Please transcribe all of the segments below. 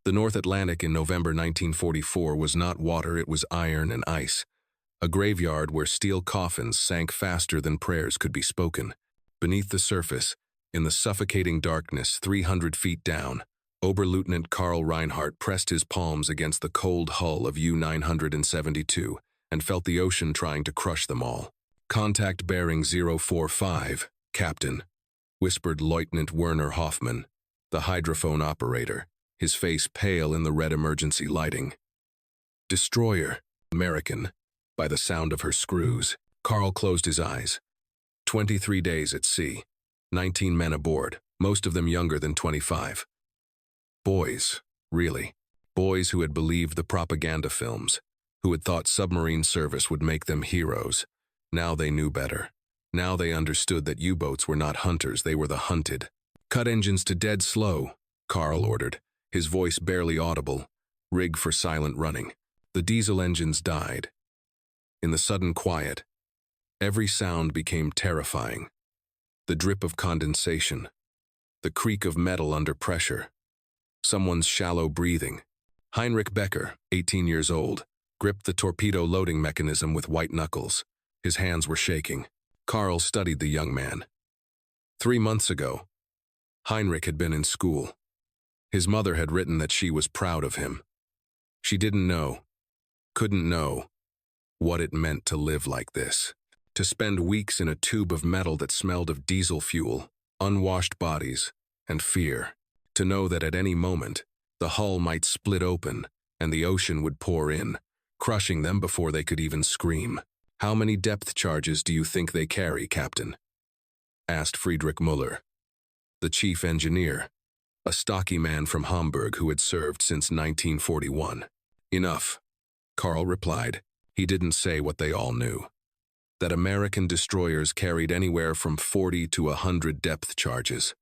The North Atlantic in November 1944 was not water, it was iron and ice. A graveyard where steel coffins sank faster than prayers could be spoken. Beneath the surface, in the suffocating darkness 300 feet down, Oberleutnant Karl Reinhardt pressed his palms against the cold hull of U-972 and felt the ocean trying to crush them all. "Contact bearing 045, Captain," whispered Lieutenant Werner Hoffmann, the hydrophone operator, his face pale in the red emergency lighting. "Destroyer, American," by the sound of her screws. Karl closed his eyes. 23 days at sea, 19 men aboard, most of them younger than 25. Boys, really. Boys who had believed the propaganda films, who had thought submarine service would make them heroes. Now they knew better. Now they understood that U-boats were not hunters, they were the hunted. "Cut engines to dead slow," Karl ordered, his voice barely audible. "Rig for silent running." The diesel engines died. In the sudden quiet, every sound became terrifying. The drip of condensation, the creak of metal under pressure, someone's shallow breathing. Heinrich Becker, 18 years old, gripped the torpedo loading mechanism with white knuckles. His hands were shaking. Karl studied the young man. 3 months ago, Heinrich had been in school. His mother had written that she was proud of him. She didn't know, couldn't know, what it meant to live like this. To spend weeks in a tube of metal that smelled of diesel fuel, unwashed bodies, and fear. To know that at any moment, the hull might split open and the ocean would pour in, crushing them before they could even scream. "How many depth charges do you think they carry, Captain?" asked Friedrich Müller, the chief engineer, a stocky man from Hamburg who had served since 1941. "Enough," Karl replied. He didn't say what they all knew. That American destroyers carried anywhere from 40 to 100 depth charges.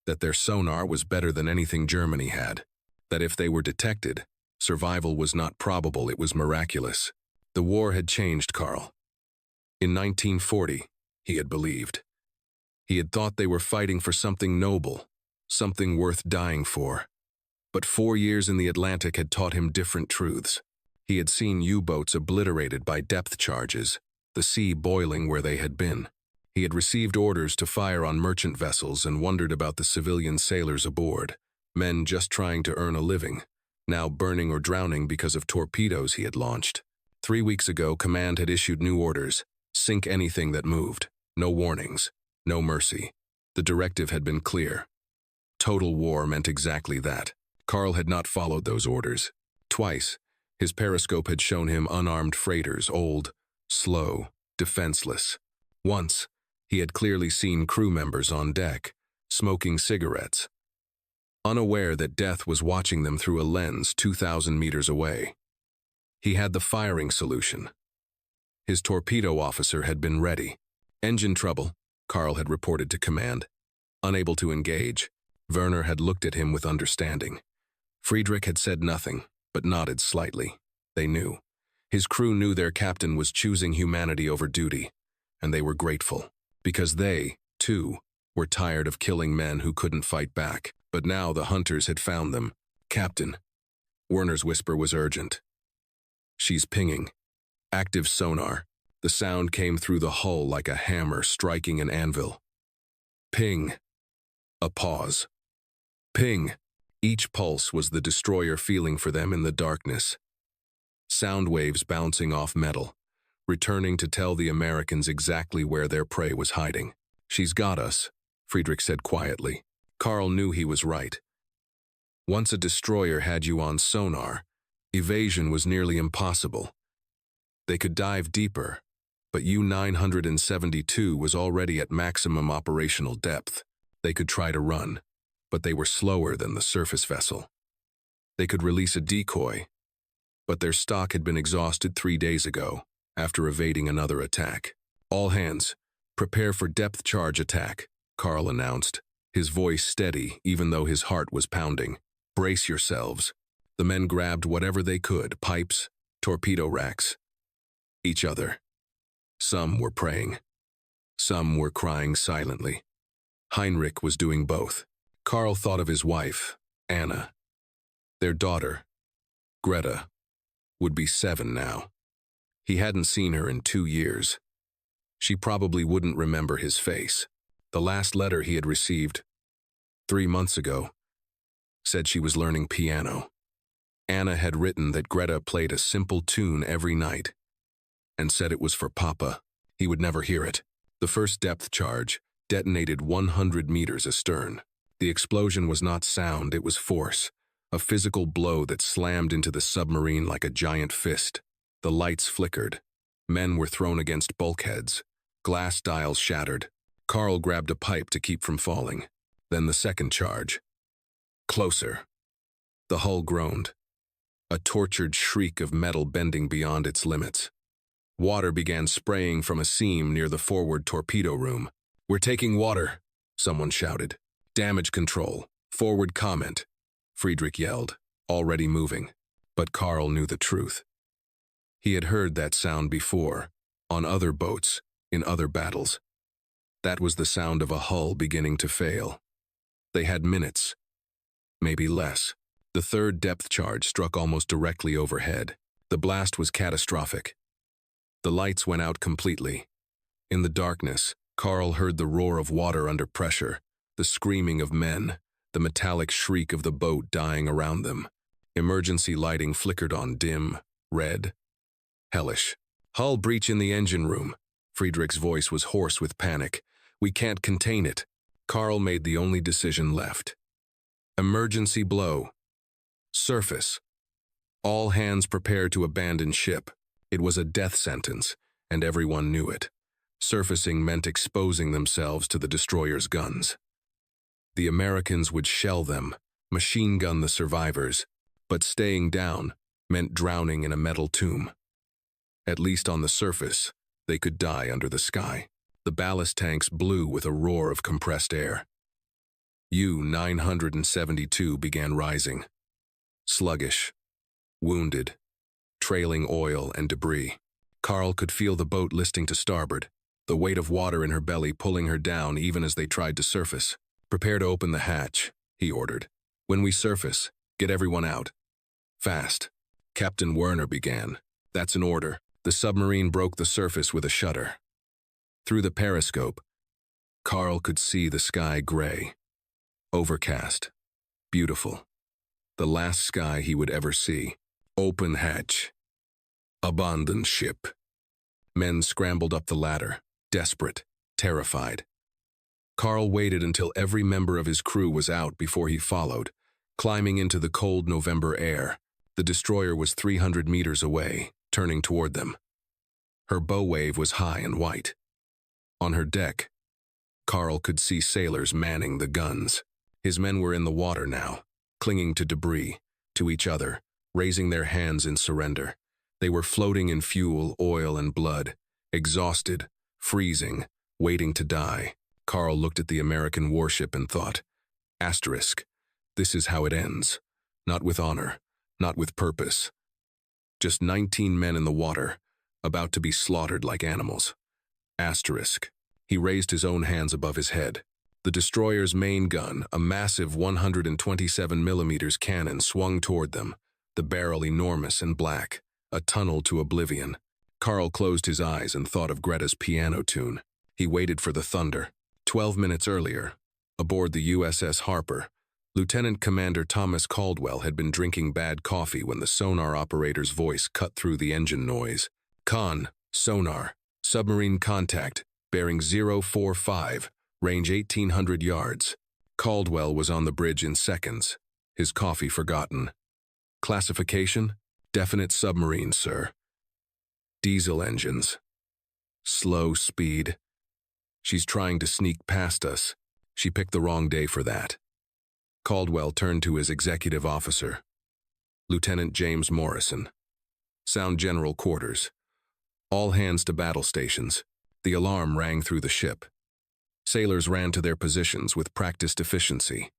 That their sonar was better than anything Germany had. That if they were detected, survival was not probable, it was miraculous. The war had changed Karl. In 1940, he had believed. He had thought they were fighting for something noble, something worth dying for. But 4 years in the Atlantic had taught him different truths. He had seen U-boats obliterated by depth charges, the sea boiling where they had been. He had received orders to fire on merchant vessels and wondered about the civilian sailors aboard, men just trying to earn a living, now burning or drowning because of torpedoes he had launched. 3 weeks ago, command had issued new orders: sink anything that moved, no warnings, no mercy. The directive had been clear. Total war meant exactly that. Karl had not followed those orders. Twice, his periscope had shown him unarmed freighters, old, slow, defenseless. Once, he had clearly seen crew members on deck, smoking cigarettes, unaware that death was watching them through a lens 2,000 meters away. He had the firing solution. His torpedo officer had been ready. "Engine trouble," Karl had reported to command. Unable to engage, Werner had looked at him with understanding. Friedrich had said nothing, but nodded slightly. They knew. His crew knew their captain was choosing humanity over duty, and they were grateful, because they, too, were tired of killing men who couldn't fight back. But now the hunters had found them. "Captain," Werner's whisper was urgent. "She's pinging. Active sonar." The sound came through the hull like a hammer striking an anvil. Ping. A pause. Ping. Each pulse was the destroyer feeling for them in the darkness. Sound waves bouncing off metal, returning to tell the Americans exactly where their prey was hiding. "She's got us," Friedrich said quietly. Karl knew he was right. Once a destroyer had you on sonar, evasion was nearly impossible. They could dive deeper, but U-972 was already at maximum operational depth. They could try to run, but they were slower than the surface vessel. They could release a decoy, but their stock had been exhausted 3 days ago, after evading another attack. "All hands, prepare for depth charge attack," Karl announced, his voice steady even though his heart was pounding. "Brace yourselves." The men grabbed whatever they could, pipes, torpedo racks, each other. Some were praying. Some were crying silently. Heinrich was doing both. Karl thought of his wife, Anna. Their daughter, Greta, would be 7 now. He hadn't seen her in 2 years. She probably wouldn't remember his face. The last letter he had received, 3 months ago, said she was learning piano. Anna had written that Greta played a simple tune every night and said it was for Papa. He would never hear it. The first depth charge detonated 100 meters astern. The explosion was not sound, it was force, a physical blow that slammed into the submarine like a giant fist. The lights flickered. Men were thrown against bulkheads. Glass dials shattered. Carl grabbed a pipe to keep from falling. Then the second charge. Closer. The hull groaned. A tortured shriek of metal bending beyond its limits. Water began spraying from a seam near the forward torpedo room. "We're taking water," someone shouted. "Damage control. Forward comment," Friedrich yelled, already moving. But Carl knew the truth. He had heard that sound before, on other boats, in other battles. That was the sound of a hull beginning to fail. They had minutes, maybe less. The third depth charge struck almost directly overhead. The blast was catastrophic. The lights went out completely. In the darkness, Carl heard the roar of water under pressure, the screaming of men, the metallic shriek of the boat dying around them. Emergency lighting flickered on dim, red. Hellish. "Hull breach in the engine room." Friedrich's voice was hoarse with panic. "We can't contain it." Carl made the only decision left. Emergency blow. Surface. All hands prepare to abandon ship. It was a death sentence, and everyone knew it. Surfacing meant exposing themselves to the destroyer's guns. The Americans would shell them, machine gun the survivors, but staying down meant drowning in a metal tomb. At least on the surface, they could die under the sky. The ballast tanks blew with a roar of compressed air. U-972 began rising. Sluggish, wounded, trailing oil and debris. Carl could feel the boat listing to starboard, the weight of water in her belly pulling her down even as they tried to surface. "Prepare to open the hatch," he ordered. "When we surface, get everyone out. Fast." Captain Werner began. "That's an order." The submarine broke the surface with a shudder. Through the periscope, Carl could see the sky gray, overcast, beautiful. The last sky he would ever see. "Open hatch. Abandon ship." Men scrambled up the ladder, desperate, terrified. Carl waited until every member of his crew was out before he followed, climbing into the cold November air. The destroyer was 300 meters away, turning toward them. Her bow wave was high and white. On her deck, Carl could see sailors manning the guns. His men were in the water now, clinging to debris, to each other, raising their hands in surrender. They were floating in fuel, oil, and blood, exhausted, freezing, waiting to die. Carl looked at the American warship and thought, asterisk, this is how it ends. Not with honor, not with purpose. Just 19 men in the water, about to be slaughtered like animals. Asterisk. He raised his own hands above his head. The destroyer's main gun, a massive 127mm cannon, swung toward them, the barrel enormous and black, a tunnel to oblivion. Carl closed his eyes and thought of Greta's piano tune. He waited for the thunder. 12 minutes earlier, aboard the USS Harper, Lieutenant Commander Thomas Caldwell had been drinking bad coffee when the sonar operator's voice cut through the engine noise. "Con, sonar, submarine contact, bearing 045, range 1,800 yards. Caldwell was on the bridge in seconds, his coffee forgotten. "Classification? Definite submarine, sir. Diesel engines. Slow speed. She's trying to sneak past us. She picked the wrong day for that." Caldwell turned to his executive officer, Lieutenant James Morrison. "Sound general quarters. All hands to battle stations." The alarm rang through the ship. Sailors ran to their positions with practiced efficiency.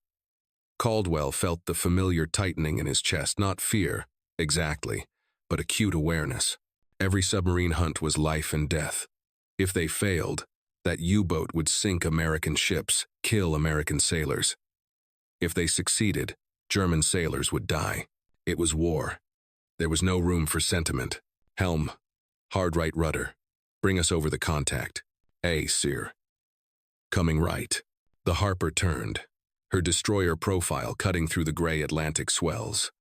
Caldwell felt the familiar tightening in his chest, not fear, exactly, but acute awareness. Every submarine hunt was life and death. If they failed, that U-boat would sink American ships, kill American sailors. If they succeeded, German sailors would die. It was war. There was no room for sentiment. Helm. Hard right rudder. Bring us over the contact. Sir. Coming right. The Harper turned, her destroyer profile cutting through the gray Atlantic swells.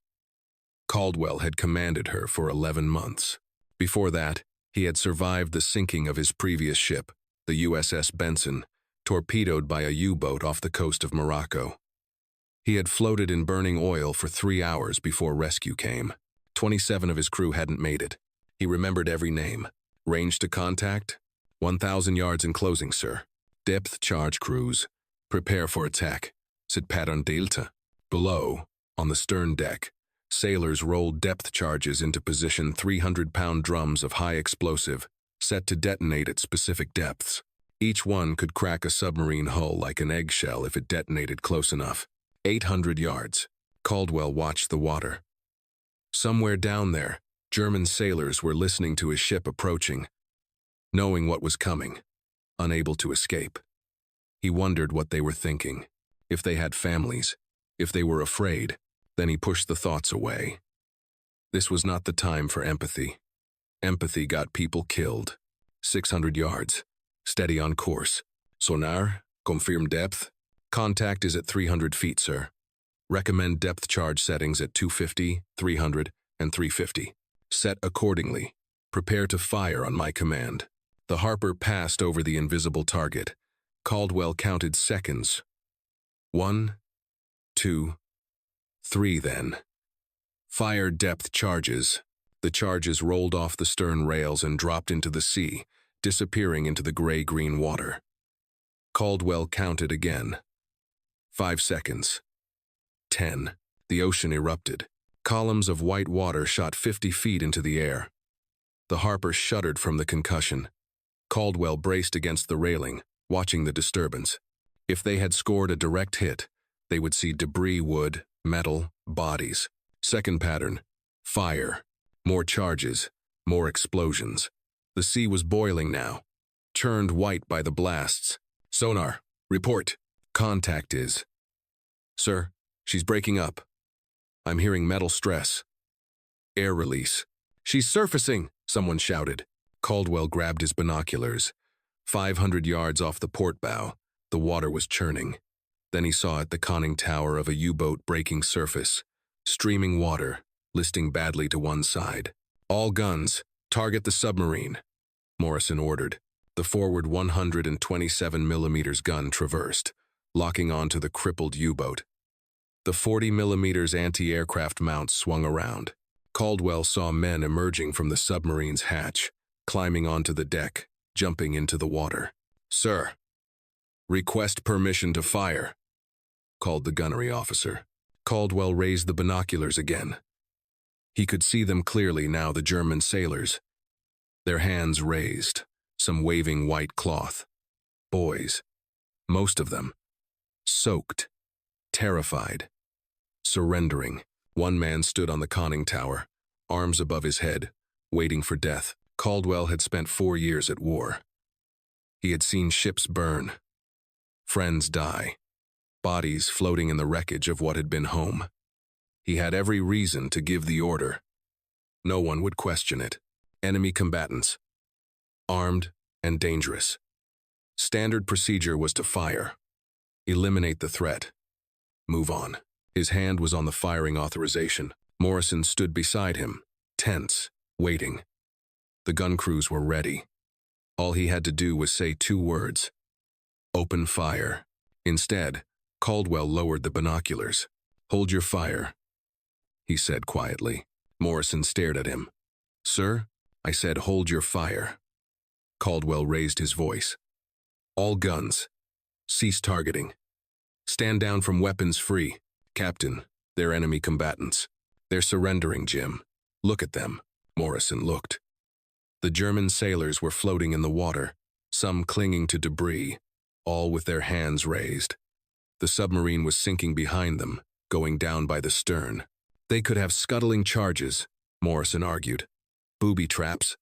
Caldwell had commanded her for 11 months. Before that, he had survived the sinking of his previous ship, the USS Benson, torpedoed by a U-boat off the coast of Morocco. He had floated in burning oil for 3 hours before rescue came. 27 of his crew hadn't made it. He remembered every name. Range to contact? 1,000 yards in closing, sir. Depth charge cruise. Prepare for attack. Sit pattern delta. Below, on the stern deck, sailors rolled depth charges into position 300-pound drums of high explosive, set to detonate at specific depths. Each one could crack a submarine hull like an eggshell if it detonated close enough. 800 yards. Caldwell watched the water. Somewhere down there, German sailors were listening to his ship approaching, knowing what was coming, unable to escape. He wondered what they were thinking, if they had families, if they were afraid. Then he pushed the thoughts away. This was not the time for empathy. Empathy got people killed. 600 yards. Steady on course. Sonar, confirm depth. Contact is at 300 feet, sir. Recommend depth charge settings at 250, 300, and 350. Set accordingly. Prepare to fire on my command. The Harper passed over the invisible target. Caldwell counted seconds. 1, 2, 3 then. Fire depth charges. The charges rolled off the stern rails and dropped into the sea, disappearing into the gray-green water. Caldwell counted again. 5 seconds. 10. The ocean erupted. Columns of white water shot 50 feet into the air. The Harper shuddered from the concussion. Caldwell braced against the railing, watching the disturbance. If they had scored a direct hit, they would see debris, wood, metal, bodies. Second pattern. Fire. More charges. More explosions. The sea was boiling now, churned white by the blasts. Sonar. Report. Contact is. Sir, she's breaking up. I'm hearing metal stress. Air release. She's surfacing, someone shouted. Caldwell grabbed his binoculars. 500 yards off the port bow, the water was churning. Then he saw at the conning tower of a U-boat breaking surface. Streaming water, listing badly to one side. All guns, target the submarine, Morrison ordered. The forward 127 mm gun traversed, locking onto the crippled U-boat. The 40 mm anti-aircraft mount swung around. Caldwell saw men emerging from the submarine's hatch, climbing onto the deck, jumping into the water. Sir, request permission to fire, called the gunnery officer. Caldwell raised the binoculars again. He could see them clearly now, the German sailors. Their hands raised, some waving white cloth. Boys, most of them, soaked, terrified, surrendering. One man stood on the conning tower, arms above his head, waiting for death. Caldwell had spent 4 years at war. He had seen ships burn, friends die, bodies floating in the wreckage of what had been home. He had every reason to give the order. No one would question it. Enemy combatants, armed and dangerous. Standard procedure was to fire. Eliminate the threat. Move on. His hand was on the firing authorization. Morrison stood beside him, tense, waiting. The gun crews were ready. All he had to do was say 2 words. Open fire. Instead, Caldwell lowered the binoculars. Hold your fire, he said quietly. Morrison stared at him. Sir, I said hold your fire. Caldwell raised his voice. All guns. Cease targeting. Stand down from weapons free. Captain, they're enemy combatants. They're surrendering, Jim. Look at them. Morrison looked. The German sailors were floating in the water, some clinging to debris, all with their hands raised. The submarine was sinking behind them, going down by the stern. They could have scuttling charges, Morrison argued. Booby traps.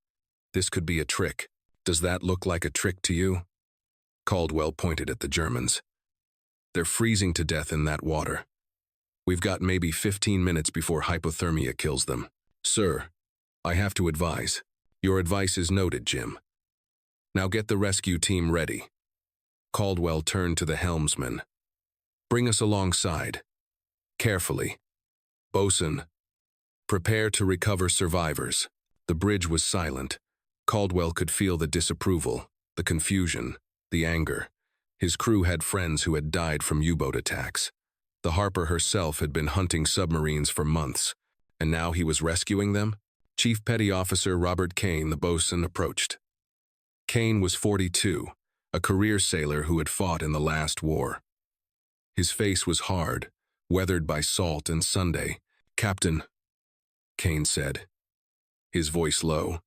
This could be a trick. Does that look like a trick to you? Caldwell pointed at the Germans. They're freezing to death in that water. We've got maybe 15 minutes before hypothermia kills them. Sir, I have to advise. Your advice is noted, Jim. Now get the rescue team ready. Caldwell turned to the helmsman. Bring us alongside. Carefully. Bosun, prepare to recover survivors. The bridge was silent. Caldwell could feel the disapproval, the confusion, the anger. His crew had friends who had died from U-boat attacks. The Harper herself had been hunting submarines for months, and now he was rescuing them? Chief Petty Officer Robert Kane, the bosun, approached. Kane was 42, a career sailor who had fought in the last war. His face was hard, weathered by salt and Sunday. Captain, Kane said, his voice low.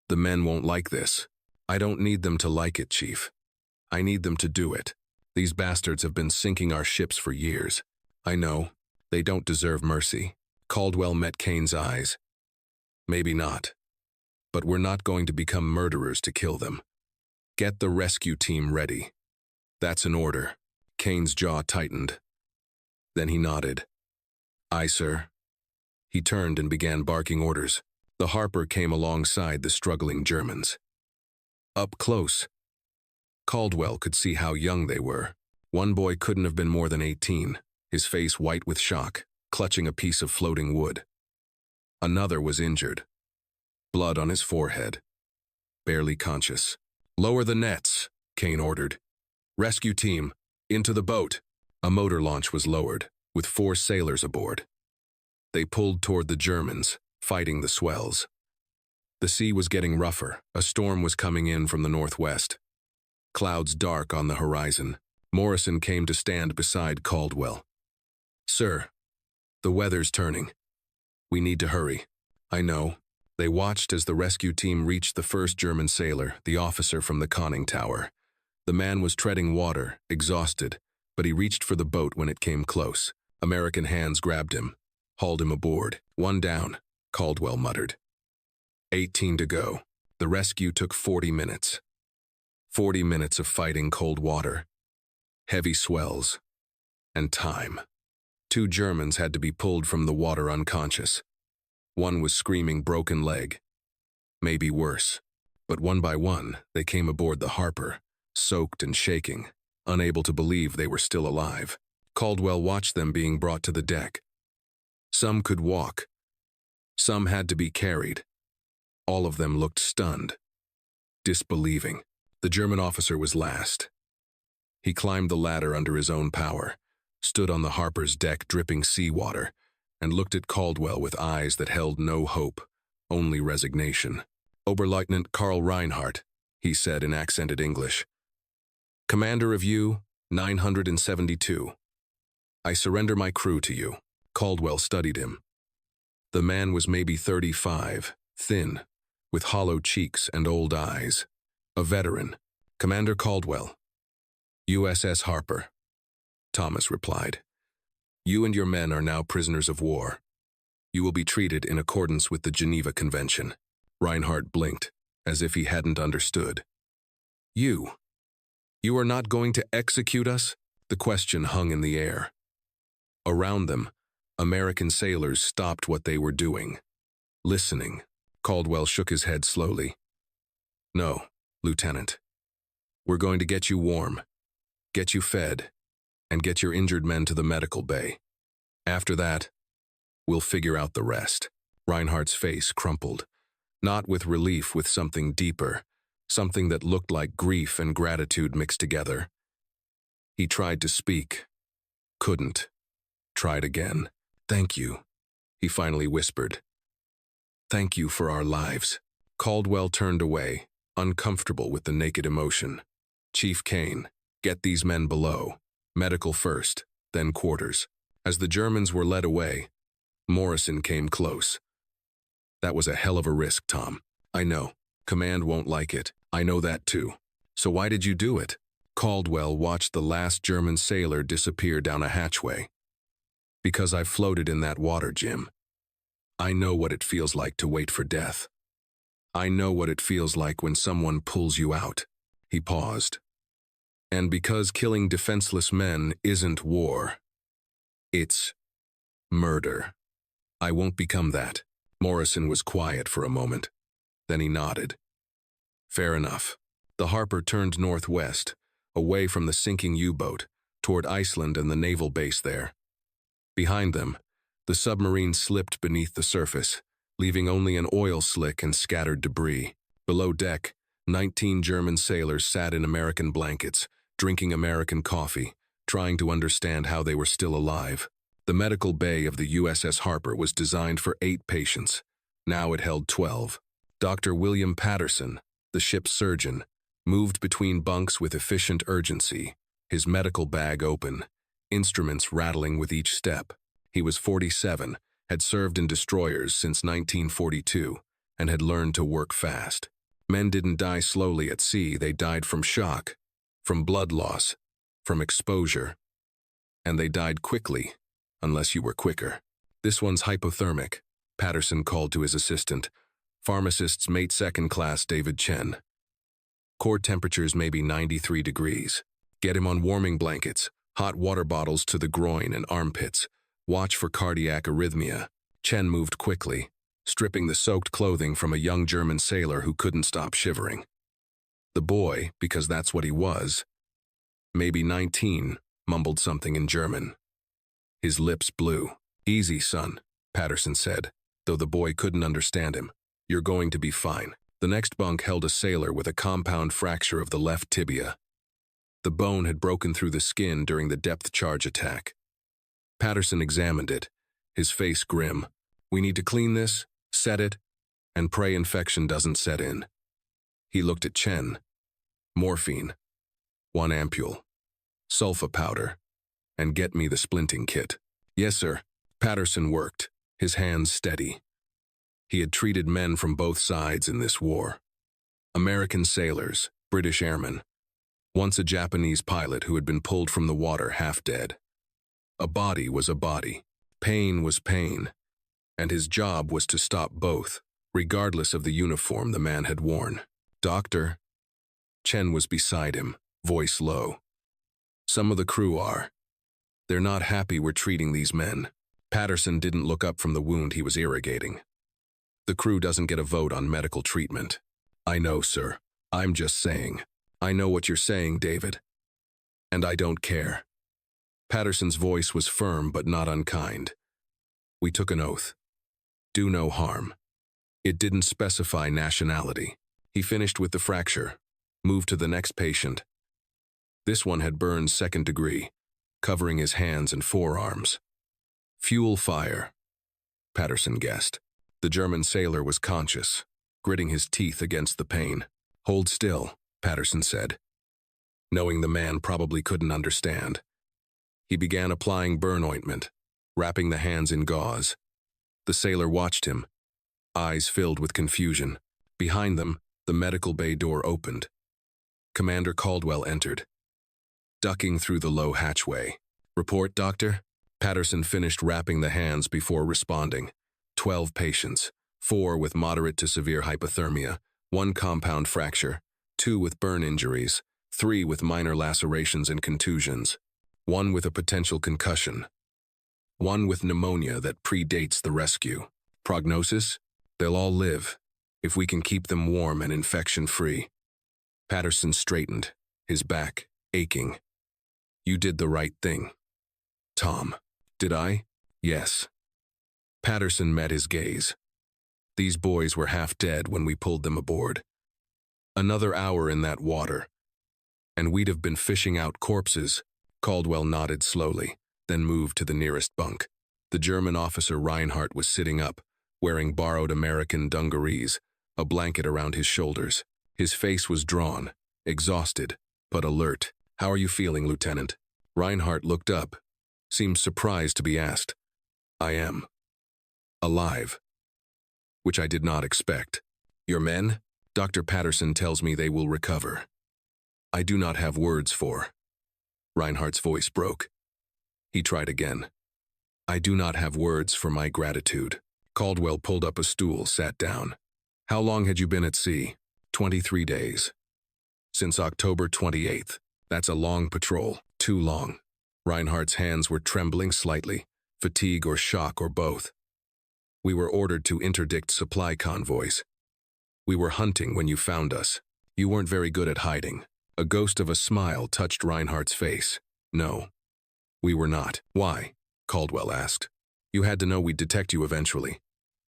The men won't like this. I don't need them to like it, Chief. I need them to do it. These bastards have been sinking our ships for years. I know. They don't deserve mercy. Caldwell met Kane's eyes. Maybe not. But we're not going to become murderers to kill them. Get the rescue team ready. That's an order. Kane's jaw tightened. Then he nodded. Aye, sir. He turned and began barking orders. The Harper came alongside the struggling Germans. Up close. Caldwell could see how young they were. One boy couldn't have been more than 18, his face white with shock, clutching a piece of floating wood. Another was injured. Blood on his forehead. Barely conscious. Lower the nets, Kane ordered. Rescue team, into the boat. A motor launch was lowered, with 4 sailors aboard. They pulled toward the Germans, fighting the swells. The sea was getting rougher. A storm was coming in from the northwest. Clouds dark on the horizon. Morrison came to stand beside Caldwell. Sir, the weather's turning. We need to hurry. I know. They watched as the rescue team reached the first German sailor, the officer from the conning tower. The man was treading water, exhausted, but he reached for the boat when it came close. American hands grabbed him, hauled him aboard. 1 down, Caldwell muttered. 18 to go. The rescue took 40 minutes. 40 minutes of fighting cold water, heavy swells, and time. 2 Germans had to be pulled from the water unconscious. One was screaming broken leg. Maybe worse. But one by one, they came aboard the Harper, soaked and shaking, unable to believe they were still alive. Caldwell watched them being brought to the deck. Some could walk. Some had to be carried. All of them looked stunned, disbelieving. The German officer was last. He climbed the ladder under his own power, stood on the Harper's deck dripping seawater, and looked at Caldwell with eyes that held no hope, only resignation. Oberleutnant Karl Reinhardt, he said in accented English. Commander of U, 972. I surrender my crew to you. Caldwell studied him. The man was maybe 35, thin, with hollow cheeks and old eyes. A veteran. Commander Caldwell. USS Harper. Thomas replied. You and your men are now prisoners of war. You will be treated in accordance with the Geneva Convention. Reinhardt blinked, as if he hadn't understood. You are not going to execute us? The question hung in the air. Around them, American sailors stopped what they were doing. Listening. Caldwell shook his head slowly. No, Lieutenant. We're going to get you warm, get you fed, and get your injured men to the medical bay. After that, we'll figure out the rest. Reinhardt's face crumpled, not with relief, with something deeper, something that looked like grief and gratitude mixed together. He tried to speak, couldn't. Tried again. Thank you, he finally whispered. Thank you for our lives. Caldwell turned away, uncomfortable with the naked emotion. Chief Kane, get these men below. Medical first, then quarters. As the Germans were led away, Morrison came close. That was a hell of a risk, Tom. I know. Command won't like it. I know that too. So why did you do it? Caldwell watched the last German sailor disappear down a hatchway. Because I floated in that water, Jim. I know what it feels like to wait for death. I know what it feels like when someone pulls you out. He paused. And because killing defenseless men isn't war, it's Murder. I won't become that. Morrison was quiet for a moment. Then he nodded. Fair enough. The Harper turned northwest, away from the sinking U-boat, toward Iceland and the naval base there. Behind them, the submarine slipped beneath the surface, leaving only an oil slick and scattered debris. Below deck, 19 German sailors sat in American blankets, drinking American coffee, trying to understand how they were still alive. The medical bay of the USS Harper was designed for 8 patients. Now it held 12. Dr. William Patterson, the ship's surgeon, moved between bunks with efficient urgency, his medical bag open, instruments rattling with each step. He was 47, had served in destroyers since 1942, and had learned to work fast. Men didn't die slowly at sea, they died from shock, from blood loss, from exposure. And they died quickly, unless you were quicker. This one's hypothermic, Patterson called to his assistant, pharmacist's mate second class David Chen. Core temperatures may be 93 degrees. Get him on warming blankets, hot water bottles to the groin and armpits. Watch for cardiac arrhythmia. Chen moved quickly, stripping the soaked clothing from a young German sailor who couldn't stop shivering. The boy, because that's what he was, maybe 19, mumbled something in German. His lips blew. Easy, son, Patterson said, though the boy couldn't understand him. You're going to be fine. The next bunk held a sailor with a compound fracture of the left tibia. The bone had broken through the skin during the depth charge attack. Patterson examined it, his face grim. We need to clean this, set it, and pray infection doesn't set in. He looked at Chen. Morphine. 1 ampule. Sulfa powder. And get me the splinting kit. Yes, sir. Patterson worked, his hands steady. He had treated men from both sides in this war. American sailors, British airmen. Once a Japanese pilot who had been pulled from the water half dead. A body was a body. Pain was pain. And his job was to stop both, regardless of the uniform the man had worn. Doctor? Chen was beside him, voice low. Some of the crew are. They're not happy we're treating these men. Patterson didn't look up from the wound he was irrigating. The crew doesn't get a vote on medical treatment. I know, sir. I'm just saying. I know what you're saying, David. And I don't care. Patterson's voice was firm but not unkind. We took an oath. Do no harm. It didn't specify nationality. He finished with the fracture, moved to the next patient. This one had burned 2nd degree, covering his hands and forearms. Fuel fire, Patterson guessed. The German sailor was conscious, gritting his teeth against the pain. Hold still, Patterson said, knowing the man probably couldn't understand. He began applying burn ointment, wrapping the hands in gauze. The sailor watched him, eyes filled with confusion. Behind them, the medical bay door opened. Commander Caldwell entered, ducking through the low hatchway. Report, doctor? Patterson finished wrapping the hands before responding. 12 patients, 4 with moderate to severe hypothermia, 1 compound fracture, 2 with burn injuries, 3 with minor lacerations and contusions, 1 with a potential concussion, 1 with pneumonia that predates the rescue. Prognosis? They'll all live, if we can keep them warm and infection-free. Patterson straightened, his back aching. You did the right thing. Tom. Did I? Yes. Patterson met his gaze. These boys were half dead when we pulled them aboard. Another hour in that water, and we'd have been fishing out corpses. Caldwell nodded slowly, then moved to the nearest bunk. The German officer Reinhardt was sitting up, wearing borrowed American dungarees, a blanket around his shoulders. His face was drawn, exhausted, but alert. How are you feeling, Lieutenant? Reinhardt looked up, seemed surprised to be asked. I am. Alive. Which I did not expect. Your men? Dr. Patterson tells me they will recover. I do not have words for. Reinhardt's voice broke. He tried again. I do not have words for my gratitude. Caldwell pulled up a stool, sat down. How long had you been at sea? 23 days. Since October 28th. That's a long patrol. Too long. Reinhardt's hands were trembling slightly. fatigue or shock or both. We were ordered to interdict supply convoys. We were hunting when you found us. You weren't very good at hiding. A ghost of a smile touched Reinhardt's face. No, we were not. Why? Caldwell asked. You had to know we'd detect you eventually.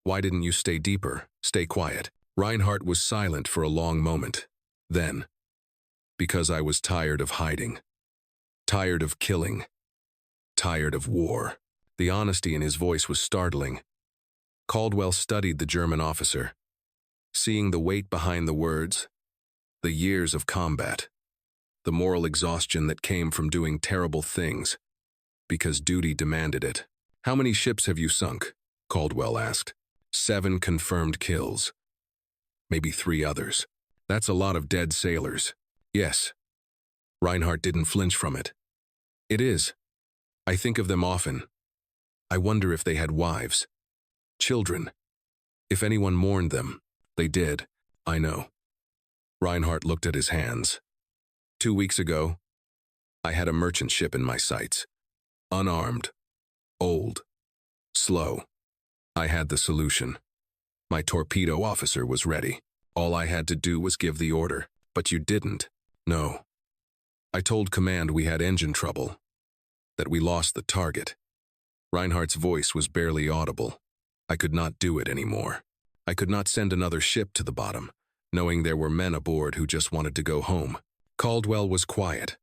Why didn't you stay deeper, stay quiet? Reinhardt was silent for a long moment. Then, because I was tired of hiding. Tired of killing. Tired of war. The honesty in his voice was startling. Caldwell studied the German officer, seeing the weight behind the words, the years of combat, the moral exhaustion that came from doing terrible things, because duty demanded it. How many ships have you sunk? Caldwell asked. 7 confirmed kills. Maybe 3 others. That's a lot of dead sailors. Yes. Reinhardt didn't flinch from it. It is. I think of them often. I wonder if they had wives. Children. If anyone mourned them. They did. I know. Reinhardt looked at his hands. 2 weeks ago, I had a merchant ship in my sights. Unarmed. Old. Slow. I had the solution. My torpedo officer was ready. All I had to do was give the order. But you didn't. No. I told command we had engine trouble. That we lost the target. Reinhardt's voice was barely audible. I could not do it anymore. I could not send another ship to the bottom, knowing there were men aboard who just wanted to go home. Caldwell was quiet.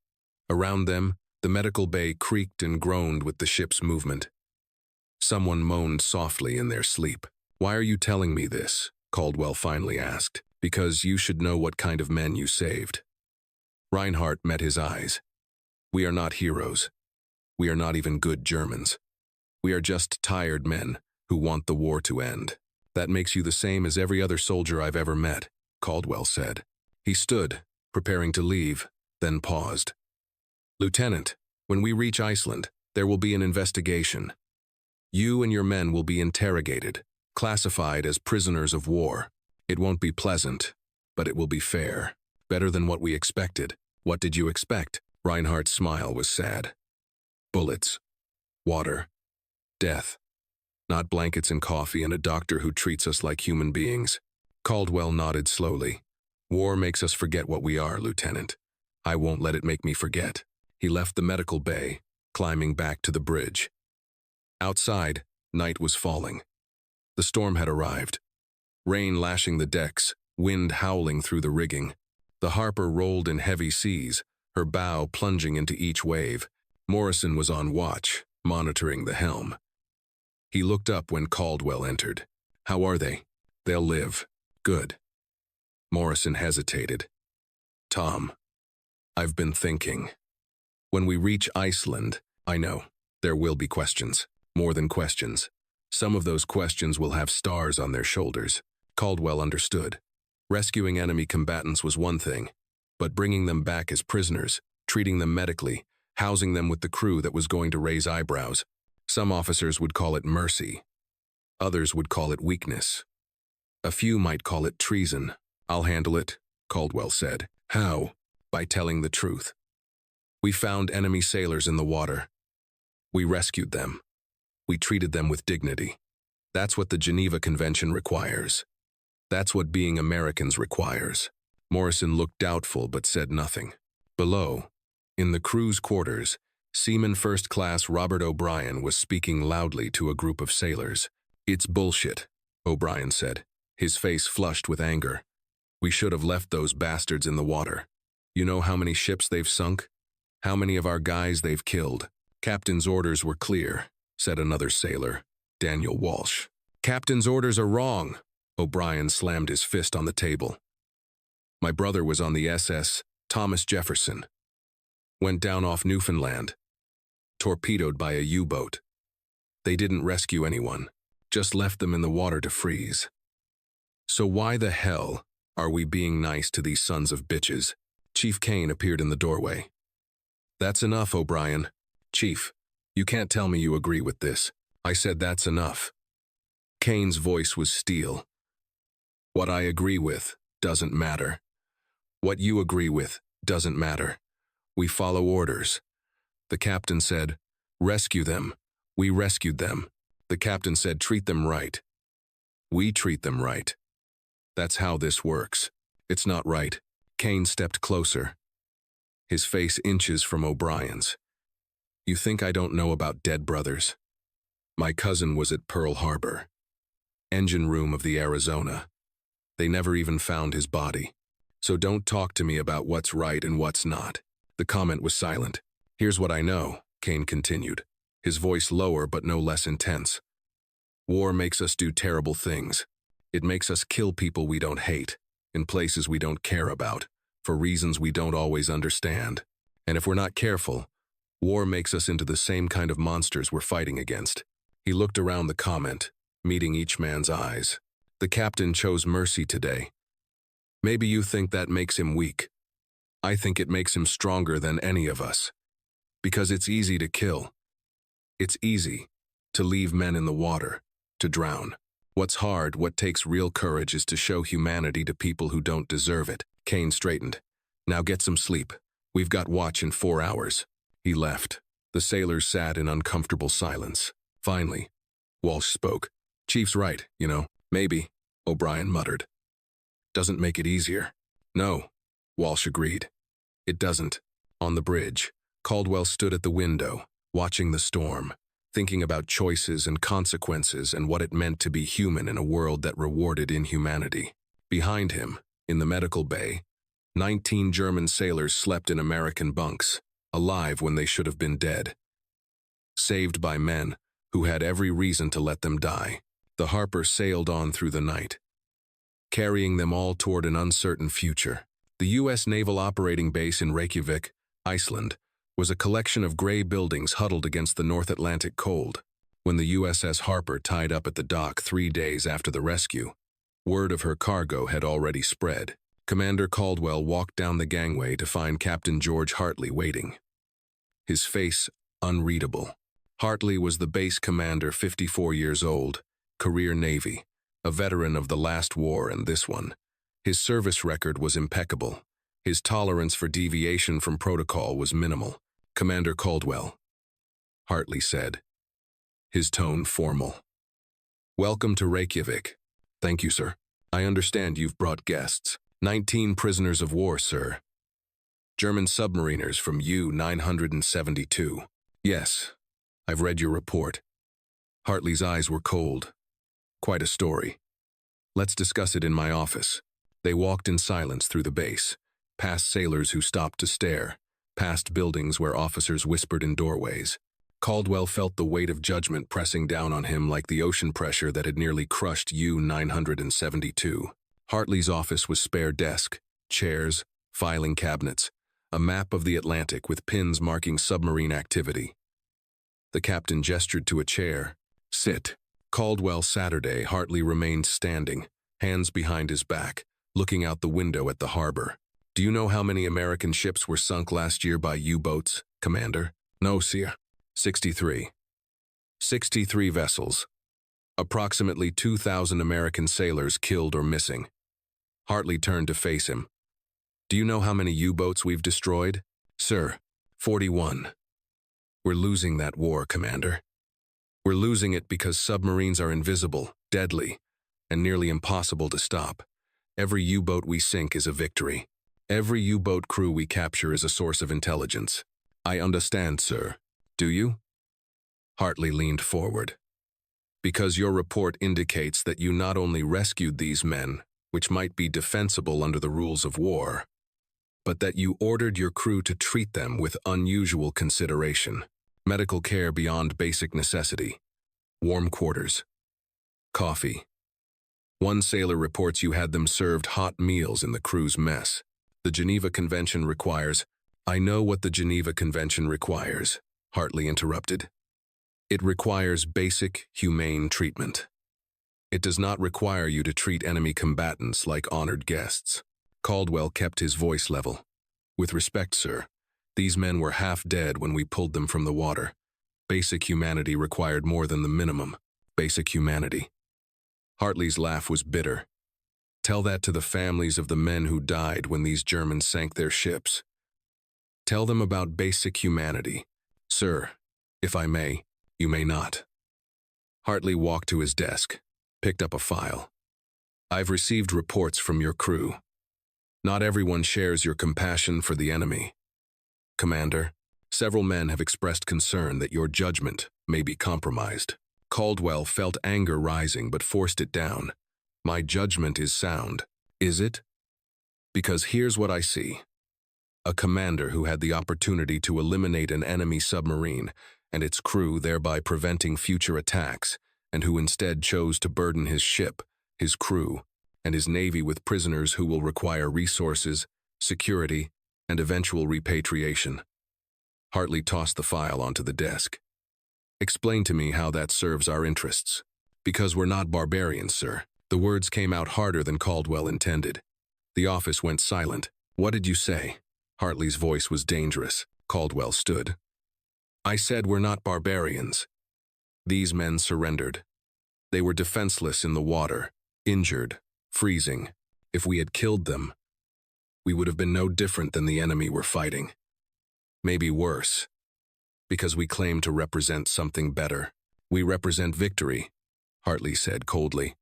Around them, the medical bay creaked and groaned with the ship's movement. Someone moaned softly in their sleep. Why are you telling me this? Caldwell finally asked. Because you should know what kind of men you saved. Reinhardt met his eyes. We are not heroes. We are not even good Germans. We are just tired men who want the war to end. That makes you the same as every other soldier I've ever met, Caldwell said. He stood, preparing to leave, then paused. Lieutenant, when we reach Iceland, there will be an investigation. You and your men will be interrogated, classified as prisoners of war. It won't be pleasant, but it will be fair. Better than what we expected. What did you expect? Reinhardt's smile was sad. Bullets. Water. Death. Not blankets and coffee and a doctor who treats us like human beings. Caldwell nodded slowly. War makes us forget what we are, Lieutenant. I won't let it make me forget. He left the medical bay, climbing back to the bridge. Outside, night was falling. The storm had arrived. Rain lashing the decks, wind howling through the rigging. The Harper rolled in heavy seas, her bow plunging into each wave. Morrison was on watch, monitoring the helm. He looked up when Caldwell entered. How are they? They'll live. Good. Morrison hesitated. Tom, I've been thinking. When we reach Iceland, I know, there will be questions. More than questions. Some of those questions will have stars on their shoulders. Caldwell understood. Rescuing enemy combatants was one thing, but bringing them back as prisoners, treating them medically, housing them with the crew that was going to raise eyebrows. Some officers would call it mercy. Others would call it weakness. A few might call it treason. I'll handle it, Caldwell said. How? By telling the truth. We found enemy sailors in the water. We rescued them. We treated them with dignity. That's what the Geneva Convention requires. That's what being Americans requires. Morrison looked doubtful but said nothing. Below, in the crew's quarters, Seaman First Class Robert O'Brien was speaking loudly to a group of sailors. It's bullshit, O'Brien said, his face flushed with anger. We should have left those bastards in the water. You know how many ships they've sunk? How many of our guys they've killed? Captain's orders were clear, said another sailor, Daniel Walsh. Captain's orders are wrong, O'Brien slammed his fist on the table. My brother was on the SS Thomas Jefferson. Went down off Newfoundland. Torpedoed by a U-boat. They didn't rescue anyone, just left them in the water to freeze. So why the hell are we being nice to these sons of bitches? Chief Kane appeared in the doorway. That's enough, O'Brien. Chief, you can't tell me you agree with this. I said that's enough. Kane's voice was steel. What I agree with doesn't matter. What you agree with doesn't matter. We follow orders. The captain said, rescue them, We rescued them. The captain said, treat them right. We treat them right. That's how this works. It's not right. Kane stepped closer, his face inches from O'Brien's. You think I don't know about dead brothers? My cousin was at Pearl Harbor, engine room of the Arizona. They never even found his body. So don't talk to me about what's right and what's not. The comment was silent. Here's what I know, Kane continued, his voice lower but no less intense. War makes us do terrible things. It makes us kill people we don't hate, in places we don't care about, for reasons we don't always understand. And if we're not careful, war makes us into the same kind of monsters we're fighting against. He looked around the comment, meeting each man's eyes. The captain chose mercy today. Maybe you think that makes him weak. I think it makes him stronger than any of us. Because it's easy to kill. It's easy to leave men in the water, to drown. What's hard, what takes real courage, is to show humanity to people who don't deserve it. Kane straightened. Now get some sleep. We've got watch in 4 hours. He left. The sailors sat in uncomfortable silence. Finally, Walsh spoke. Chief's right, you know. Maybe, O'Brien muttered. Doesn't make it easier. No, Walsh agreed. It doesn't. On the bridge, Caldwell stood at the window, watching the storm, thinking about choices and consequences and what it meant to be human in a world that rewarded inhumanity. Behind him, in the medical bay, 19 German sailors slept in American bunks, alive when they should have been dead. Saved by men who had every reason to let them die, the Harper sailed on through the night, carrying them all toward an uncertain future. The U.S. Naval Operating Base in Reykjavik, Iceland, was a collection of gray buildings huddled against the North Atlantic cold. When the USS Harper tied up at the dock 3 days after the rescue, word of her cargo had already spread. Commander Caldwell walked down the gangway to find Captain George Hartley waiting, his face unreadable. Hartley was the base commander, 54 years old, career Navy, a veteran of the last war and this one. His service record was impeccable. His tolerance for deviation from protocol was minimal. Commander Caldwell, Hartley said, his tone formal. Welcome to Reykjavik. Thank you, sir. I understand you've brought guests. 19 prisoners of war, sir. German submariners from U-972. Yes, I've read your report. Hartley's eyes were cold. Quite a story. Let's discuss it in my office. They walked in silence through the base, past sailors who stopped to stare, past buildings where officers whispered in doorways. Caldwell felt the weight of judgment pressing down on him like the ocean pressure that had nearly crushed U-972. Hartley's office was spare desk, chairs, filing cabinets, a map of the Atlantic with pins marking submarine activity. The captain gestured to a chair. Sit. Caldwell Saturday. Hartley remained standing, hands behind his back, looking out the window at the harbor. Do you know how many American ships were sunk last year by U-boats, Commander? No, sir. 63. 63 vessels. Approximately 2,000 American sailors killed or missing. Hartley turned to face him. Do you know how many U-boats we've destroyed? Sir, 41. We're losing that war, Commander. We're losing it because submarines are invisible, deadly, and nearly impossible to stop. Every U-boat we sink is a victory. Every U-boat crew we capture is a source of intelligence. I understand, sir. Do you? Hartley leaned forward. Because your report indicates that you not only rescued these men, which might be defensible under the rules of war, but that you ordered your crew to treat them with unusual consideration. Medical care beyond basic necessity. Warm quarters. Coffee. One sailor reports you had them served hot meals in the crew's mess. The Geneva Convention requires— I know what the Geneva Convention requires, Hartley interrupted. It requires basic, humane treatment. It does not require you to treat enemy combatants like honored guests. Caldwell kept his voice level. With respect, sir, these men were half dead when we pulled them from the water. Basic humanity required more than the minimum. Basic humanity. Hartley's laugh was bitter. Tell that to the families of the men who died when these Germans sank their ships. Tell them about basic humanity. Sir, if I may, You may not. Hartley walked to his desk, picked up a file. I've received reports from your crew. Not everyone shares your compassion for the enemy. Commander, several men have expressed concern that your judgment may be compromised. Caldwell felt anger rising but forced it down. My judgment is sound. Is it? Because here's what I see. A commander who had the opportunity to eliminate an enemy submarine and its crew, thereby preventing future attacks, and who instead chose to burden his ship, his crew, and his navy with prisoners who will require resources, security, and eventual repatriation. Hartley tossed the file onto the desk. Explain to me how that serves our interests. Because we're not barbarians, sir. The words came out harder than Caldwell intended. The office went silent. What did you say? Hartley's voice was dangerous. Caldwell stood. I said we're not barbarians. These men surrendered. They were defenseless in the water, injured, freezing. If we had killed them, we would have been no different than the enemy we're fighting. Maybe worse, because we claim to represent something better. We represent victory, Hartley said coldly.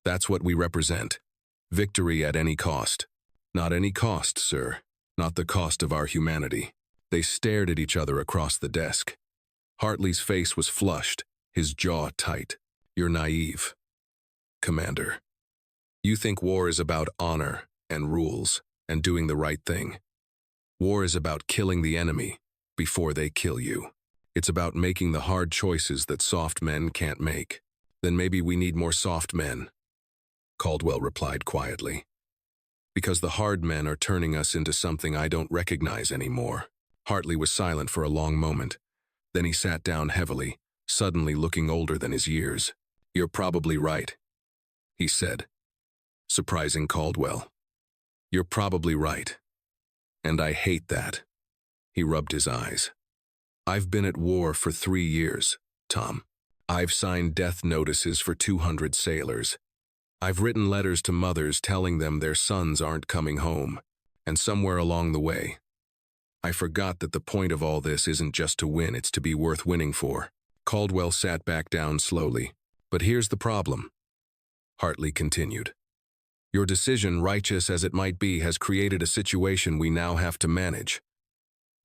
That's what we represent. Victory at any cost. Not any cost, sir. Not the cost of our humanity. They stared at each other across the desk. Hartley's face was flushed, his jaw tight. You're naive, Commander. You think war is about honor and rules and doing the right thing. War is about killing the enemy before they kill you. It's about making the hard choices that soft men can't make. Then maybe we need more soft men, Caldwell replied quietly. Because the hard men are turning us into something I don't recognize anymore. Hartley was silent for a long moment. Then he sat down heavily, suddenly looking older than his years. You're probably right, he said, surprising Caldwell. You're probably right. And I hate that. He rubbed his eyes. I've been at war for 3 years, Tom. I've signed death notices for 200 sailors. I've written letters to mothers telling them their sons aren't coming home, and somewhere along the way, I forgot that the point of all this isn't just to win, it's to be worth winning for. Caldwell sat back down slowly. But here's the problem, Hartley continued. Your decision, righteous as it might be, has created a situation we now have to manage.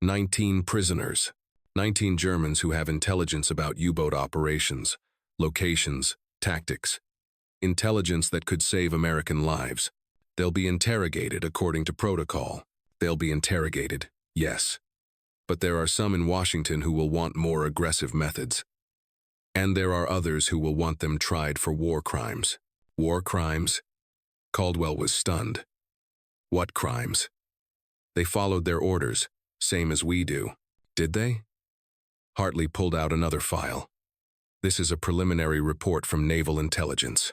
19 prisoners, 19 Germans who have intelligence about U-boat operations, locations, tactics. Intelligence that could save American lives. They'll be interrogated according to protocol. They'll be interrogated, yes. But there are some in Washington who will want more aggressive methods. And there are others who will want them tried for war crimes. War crimes? Caldwell was stunned. What crimes? They followed their orders, same as we do. Did they? Hartley pulled out another file. This is a preliminary report from Naval Intelligence.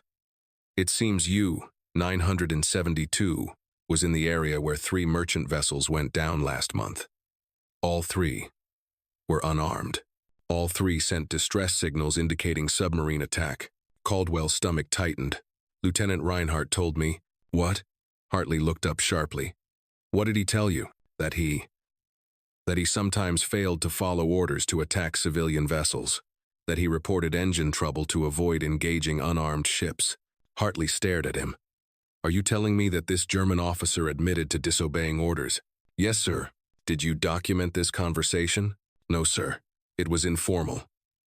It seems U-972 was in the area where 3 merchant vessels went down last month. All 3 were unarmed. All 3 sent distress signals indicating submarine attack. Caldwell's stomach tightened. Lieutenant Reinhardt told me. What? Hartley looked up sharply. What did he tell you? That he sometimes failed to follow orders to attack civilian vessels. That he reported engine trouble to avoid engaging unarmed ships. Hartley stared at him. Are you telling me that this German officer admitted to disobeying orders? Yes, sir. Did you document this conversation? No, sir. It was informal.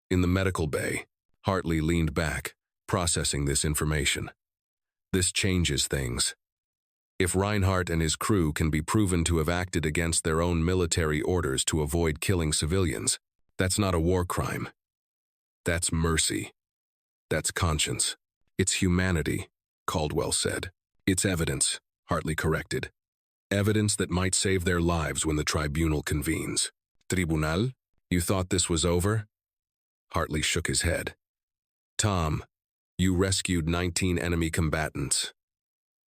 In the medical bay, Hartley leaned back, processing this information. This changes things. If Reinhardt and his crew can be proven to have acted against their own military orders to avoid killing civilians, that's not a war crime. That's mercy. That's conscience. It's humanity, Caldwell said. It's evidence, Hartley corrected. Evidence that might save their lives when the tribunal convenes. Tribunal? You thought this was over? Hartley shook his head. Tom, you rescued 19 enemy combatants.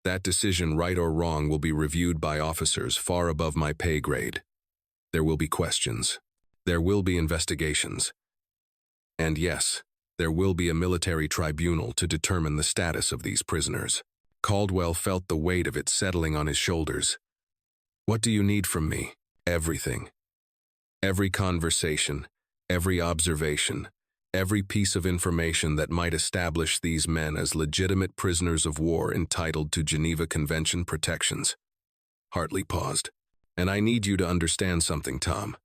That decision, right or wrong, will be reviewed by officers far above my pay grade. There will be questions. There will be investigations. And yes, there will be a military tribunal to determine the status of these prisoners. Caldwell felt the weight of it settling on his shoulders. What do you need from me? Everything. Every conversation, every observation, Every piece of information that might establish these men as legitimate prisoners of war entitled to Geneva Convention protections. Hartley paused. And I need you to understand something, Tom.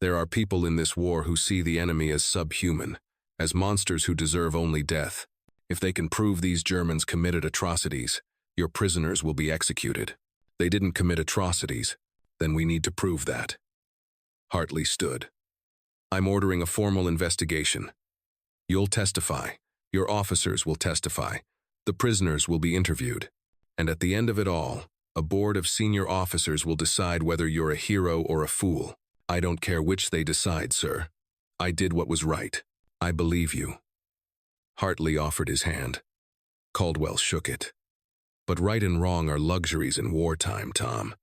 There are people in this war who see the enemy as subhuman, as monsters who deserve only death. If they can prove these Germans committed atrocities, your prisoners will be executed. They didn't commit atrocities, then we need to prove that. Hartley stood. I'm ordering a formal investigation. You'll testify. Your officers will testify. The prisoners will be interviewed. And at the end of it all, a board of senior officers will decide whether you're a hero or a fool. I don't care which they decide, sir. I did what was right. I believe you. Hartley offered his hand. Caldwell shook it. But right and wrong are luxuries in wartime, Tom.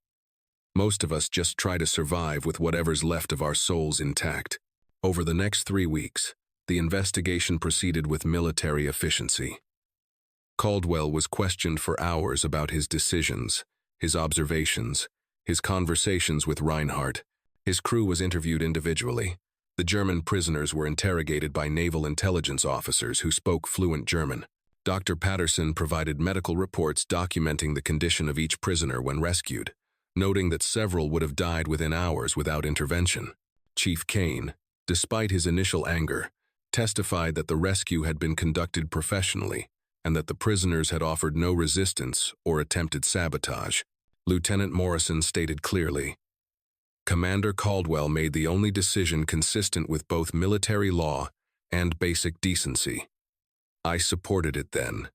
Most of us just try to survive with whatever's left of our souls intact. Over the next 3 weeks, the investigation proceeded with military efficiency. Caldwell was questioned for hours about his decisions, his observations, his conversations with Reinhardt. His crew was interviewed individually. The German prisoners were interrogated by naval intelligence officers who spoke fluent German. Dr. Patterson provided medical reports documenting the condition of each prisoner when rescued, noting that several would have died within hours without intervention. Chief Kane, despite his initial anger, testified that the rescue had been conducted professionally and that the prisoners had offered no resistance or attempted sabotage. Lieutenant Morrison stated clearly, Commander Caldwell made the only decision consistent with both military law and basic decency. I supported it then.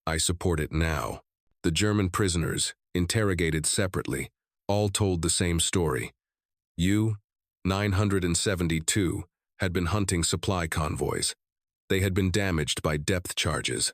I support it now. The German prisoners, interrogated separately, all told the same story. U-972 had been hunting supply convoys. They had been damaged by depth charges.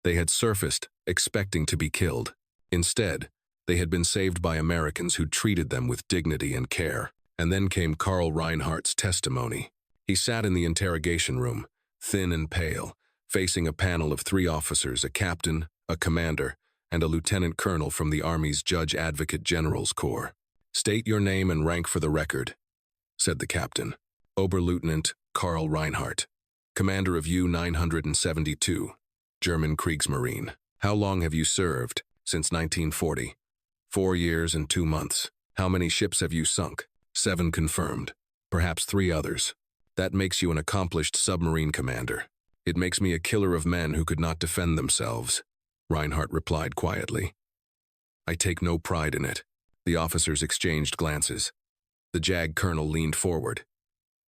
They had surfaced, expecting to be killed. Instead, they had been saved by Americans who treated them with dignity and care. And then came Karl Reinhardt's testimony. He sat in the interrogation room, thin and pale, facing a panel of 3 officers, a captain, a commander, and a lieutenant colonel from the Army's Judge Advocate General's Corps. State your name and rank for the record, said the captain. Oberleutnant Karl Reinhardt, commander of U-972, German Kriegsmarine. How long have you served? Since 1940. 4 years and 2 months. How many ships have you sunk? 7 confirmed. Perhaps 3 others. That makes you an accomplished submarine commander. It makes me a killer of men who could not defend themselves, Reinhardt replied quietly. I take no pride in it. The officers exchanged glances. The JAG colonel leaned forward.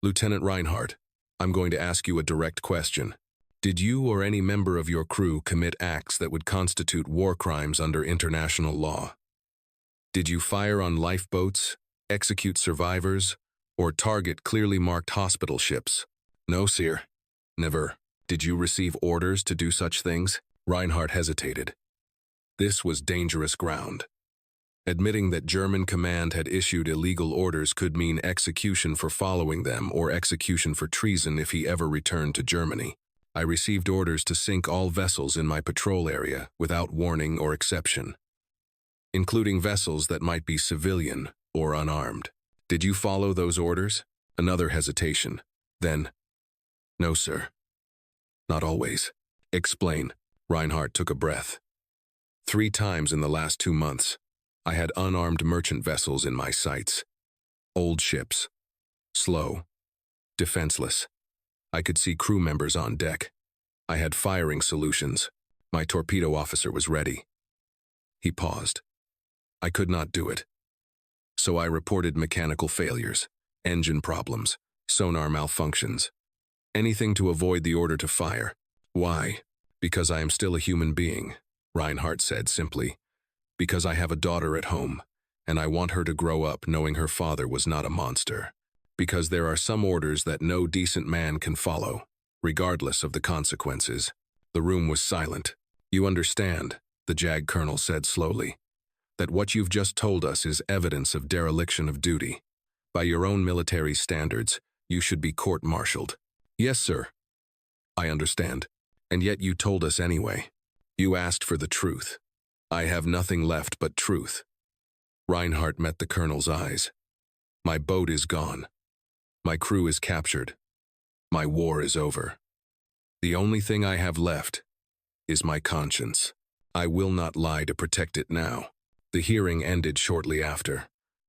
Lieutenant Reinhardt, I'm going to ask you a direct question. Did you or any member of your crew commit acts that would constitute war crimes under international law? Did you fire on lifeboats, execute survivors, or target clearly marked hospital ships? No, sir. Never. Did you receive orders to do such things? Reinhardt hesitated. This was dangerous ground. Admitting that German command had issued illegal orders could mean execution for following them or execution for treason if he ever returned to Germany. I received orders to sink all vessels in my patrol area without warning or exception, including vessels that might be civilian or unarmed. Did you follow those orders? Another hesitation. Then, no, sir. Not always. Explain. Reinhardt took a breath. 3 times in the last 2 months, I had unarmed merchant vessels in my sights. Old ships. Slow. Defenseless. I could see crew members on deck. I had firing solutions. My torpedo officer was ready. He paused. I could not do it. So I reported mechanical failures, engine problems, sonar malfunctions. Anything to avoid the order to fire. Why? Because I am still a human being, Reinhardt said simply. Because I have a daughter at home, and I want her to grow up knowing her father was not a monster. Because there are some orders that no decent man can follow, regardless of the consequences. The room was silent. You understand, the JAG colonel said slowly, that what you've just told us is evidence of dereliction of duty. By your own military standards, you should be court-martialed. Yes, sir. I understand. And yet you told us anyway. You asked for the truth. I have nothing left but truth. Reinhardt met the colonel's eyes. My boat is gone. My crew is captured. My war is over. The only thing I have left is my conscience. I will not lie to protect it now. The hearing ended shortly after.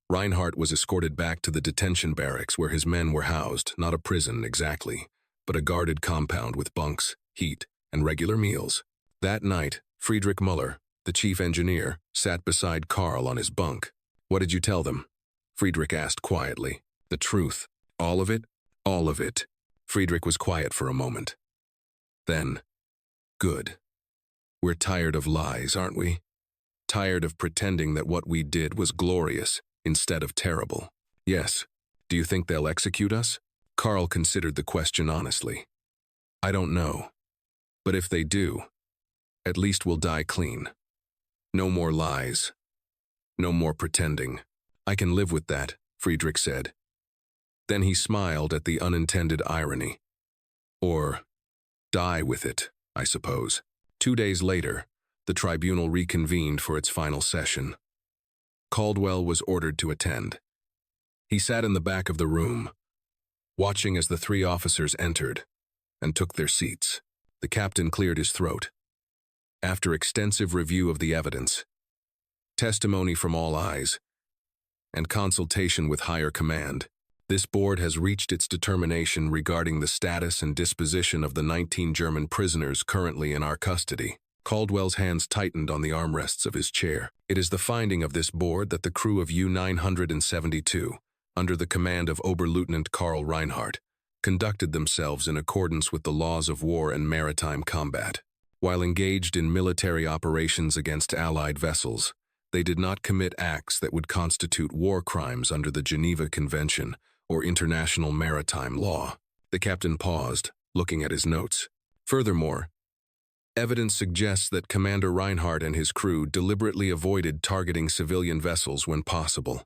Reinhardt was escorted back to the detention barracks where his men were housed, not a prison exactly, but a guarded compound with bunks, heat, and regular meals. That night, Friedrich Müller, the chief engineer, sat beside Karl on his bunk. "What did you tell them?" Friedrich asked quietly. "The truth. All of it?" "All of it." Friedrich was quiet for a moment. Then, "Good. We're tired of lies, aren't we? Tired of pretending that what we did was glorious instead of terrible." "Yes. Do you think they'll execute us?" Karl considered the question honestly. "I don't know. But if they do, at least we'll die clean. No more lies. No more pretending." "I can live with that," Friedrich said. Then he smiled at the unintended irony. "Or die with it, I suppose." 2 days later, the tribunal reconvened for its final session. Caldwell was ordered to attend. He sat in the back of the room, watching as the 3 officers entered and took their seats. The captain cleared his throat. After extensive review of the evidence, testimony from all eyes, and consultation with higher command, this board has reached its determination regarding the status and disposition of the 19 German prisoners currently in our custody. Caldwell's hands tightened on the armrests of his chair. "It is the finding of this board that the crew of U-972, under the command of Oberleutnant Karl Reinhardt, conducted themselves in accordance with the laws of war and maritime combat. While engaged in military operations against Allied vessels, they did not commit acts that would constitute war crimes under the Geneva Convention or international maritime law." The captain paused, looking at his notes. "Furthermore, evidence suggests that Commander Reinhardt and his crew deliberately avoided targeting civilian vessels when possible,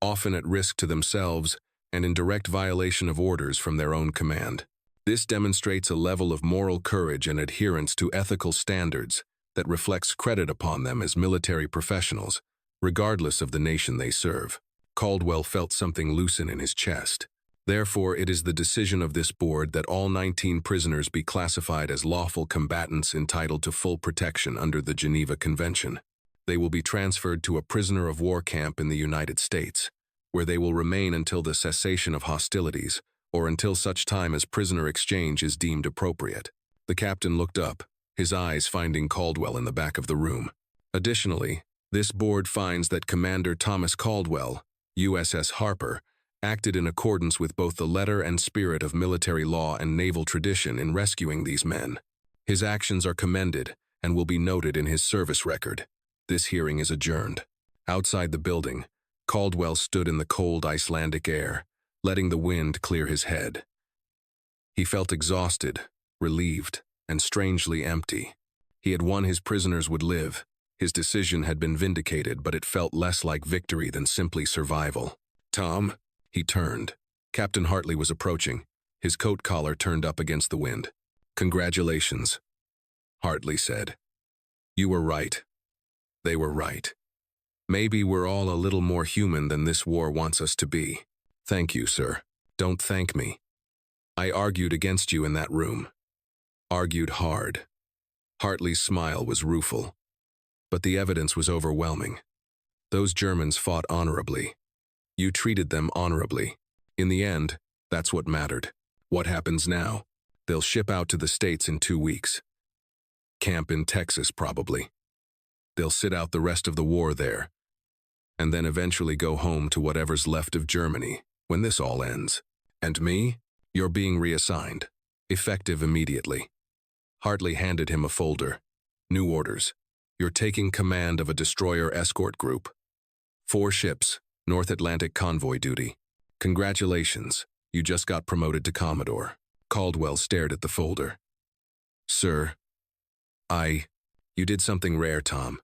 often at risk to themselves and in direct violation of orders from their own command. This demonstrates a level of moral courage and adherence to ethical standards that reflects credit upon them as military professionals, regardless of the nation they serve." Caldwell felt something loosen in his chest. "Therefore, it is the decision of this board that all 19 prisoners be classified as lawful combatants entitled to full protection under the Geneva Convention. They will be transferred to a prisoner of war camp in the United States, where they will remain until the cessation of hostilities, or until such time as prisoner exchange is deemed appropriate." The captain looked up, his eyes finding Caldwell in the back of the room. "Additionally, this board finds that Commander Thomas Caldwell, USS Harper, acted in accordance with both the letter and spirit of military law and naval tradition in rescuing these men. His actions are commended and will be noted in his service record. This hearing is adjourned." Outside the building, Caldwell stood in the cold Icelandic air, letting the wind clear his head. He felt exhausted, relieved, and strangely empty. He had won. His prisoners would live. His decision had been vindicated, but it felt less like victory than simply survival. "Tom?" He turned. Captain Hartley was approaching, his coat collar turned up against the wind. "Congratulations," Hartley said. "You were right. They were right. Maybe we're all a little more human than this war wants us to be." "Thank you, sir." "Don't thank me. I argued against you in that room. Argued hard." Hartley's smile was rueful. "But the evidence was overwhelming. Those Germans fought honorably. You treated them honorably. In the end, that's what mattered. What happens now? They'll ship out to the States in 2 weeks. Camp in Texas, probably. They'll sit out the rest of the war there, and then eventually go home to whatever's left of Germany when this all ends. And me? You're being reassigned. Effective immediately." Hartley handed him a folder. "New orders. You're taking command of a destroyer escort group. 4 ships, North Atlantic convoy duty. Congratulations, you just got promoted to Commodore." Caldwell stared at the folder. "Sir, you did something rare, Tom.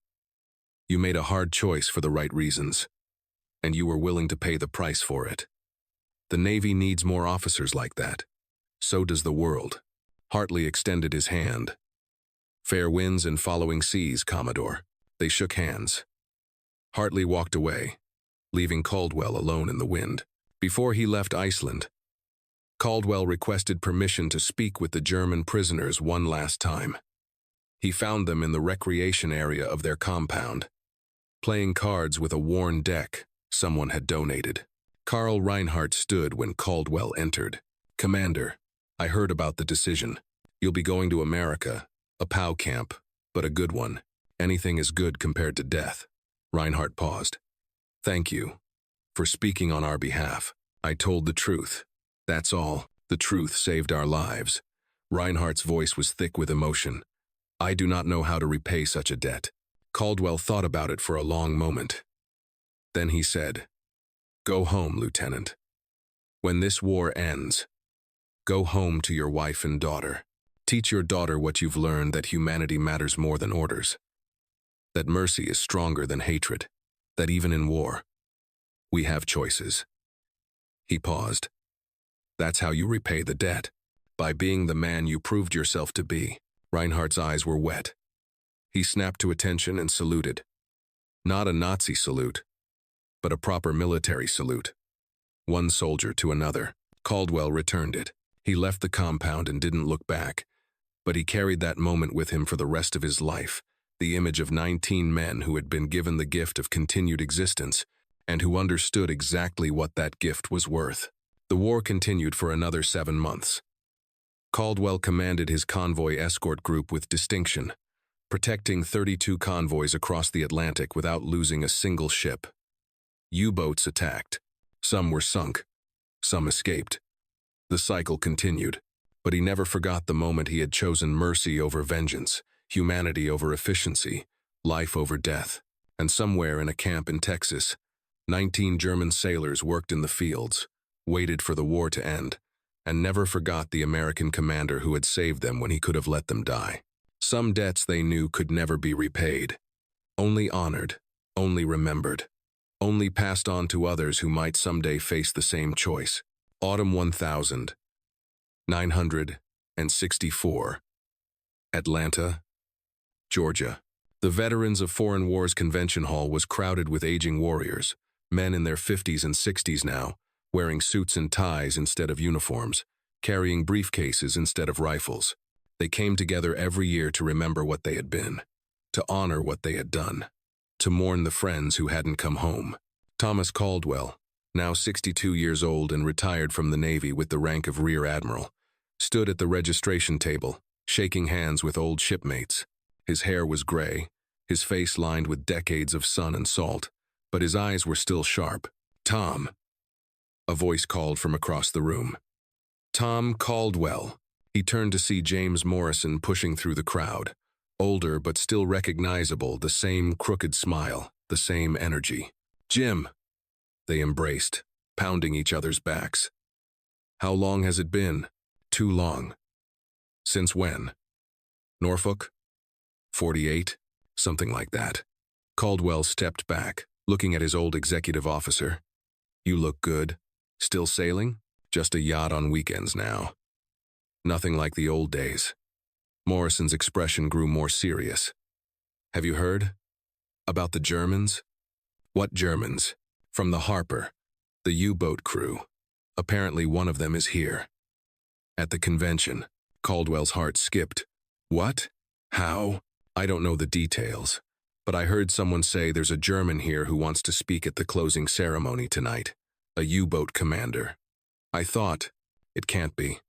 You made a hard choice for the right reasons, and you were willing to pay the price for it. The Navy needs more officers like that. So does the world." Hartley extended his hand. "Fair winds and following seas, Commodore." They shook hands. Hartley walked away, leaving Caldwell alone in the wind. Before he left Iceland, Caldwell requested permission to speak with the German prisoners one last time. He found them in the recreation area of their compound, playing cards with a worn deck someone had donated. Karl Reinhardt stood when Caldwell entered. "Commander, I heard about the decision. You'll be going to America, a POW camp, but a good one. Anything is good compared to death." Reinhardt paused. "Thank you for speaking on our behalf. I told the truth. That's all. The truth saved our lives." Reinhardt's voice was thick with emotion. "I do not know how to repay such a debt." Caldwell thought about it for a long moment. Then he said, "Go home, Lieutenant. When this war ends, go home to your wife and daughter. Teach your daughter what you've learned, that humanity matters more than orders, that mercy is stronger than hatred, that even in war, we have choices." He paused. "That's how you repay the debt, by being the man you proved yourself to be." Reinhardt's eyes were wet. He snapped to attention and saluted. Not a Nazi salute, but a proper military salute. One soldier to another. Caldwell returned it. He left the compound and didn't look back, but he carried that moment with him for the rest of his life, the image of 19 men who had been given the gift of continued existence and who understood exactly what that gift was worth. The war continued for another 7 months. Caldwell commanded his convoy escort group with distinction, protecting 32 convoys across the Atlantic without losing a single ship. U-boats attacked. Some were sunk. Some escaped. The cycle continued, but he never forgot the moment he had chosen mercy over vengeance, humanity over efficiency, life over death. And somewhere in a camp in Texas, 19 German sailors worked in the fields, waited for the war to end, and never forgot the American commander who had saved them when he could have let them die. Some debts they knew could never be repaid, only honored, only remembered, only passed on to others who might someday face the same choice. Autumn 1964. Atlanta, Georgia. The Veterans of Foreign Wars Convention Hall was crowded with aging warriors, men in their 50s and 60s now, wearing suits and ties instead of uniforms, carrying briefcases instead of rifles. They came together every year to remember what they had been, to honor what they had done, to mourn the friends who hadn't come home. Thomas Caldwell, now 62 years old and retired from the Navy with the rank of Rear Admiral, stood at the registration table, shaking hands with old shipmates. His hair was gray, his face lined with decades of sun and salt, but his eyes were still sharp. "Tom," a voice called from across the room. "Tom Caldwell." He turned to see James Morrison pushing through the crowd, older but still recognizable, the same crooked smile, the same energy. "Jim." They embraced, pounding each other's backs. "How long has it been?" "Too long." "Since when?" "Norfolk? 48? Something like that." Caldwell stepped back, looking at his old executive officer. "You look good. Still sailing? Just a yacht on weekends now." "Nothing like the old days." Morrison's expression grew more serious. "Have you heard? About the Germans?" "What Germans?" "From the Harper, the U-boat crew. Apparently one of them is here." "At the convention." Caldwell's heart skipped. "What? How?" "I don't know the details, but I heard someone say there's a German here who wants to speak at the closing ceremony tonight. A U-boat commander." I thought, it can't be.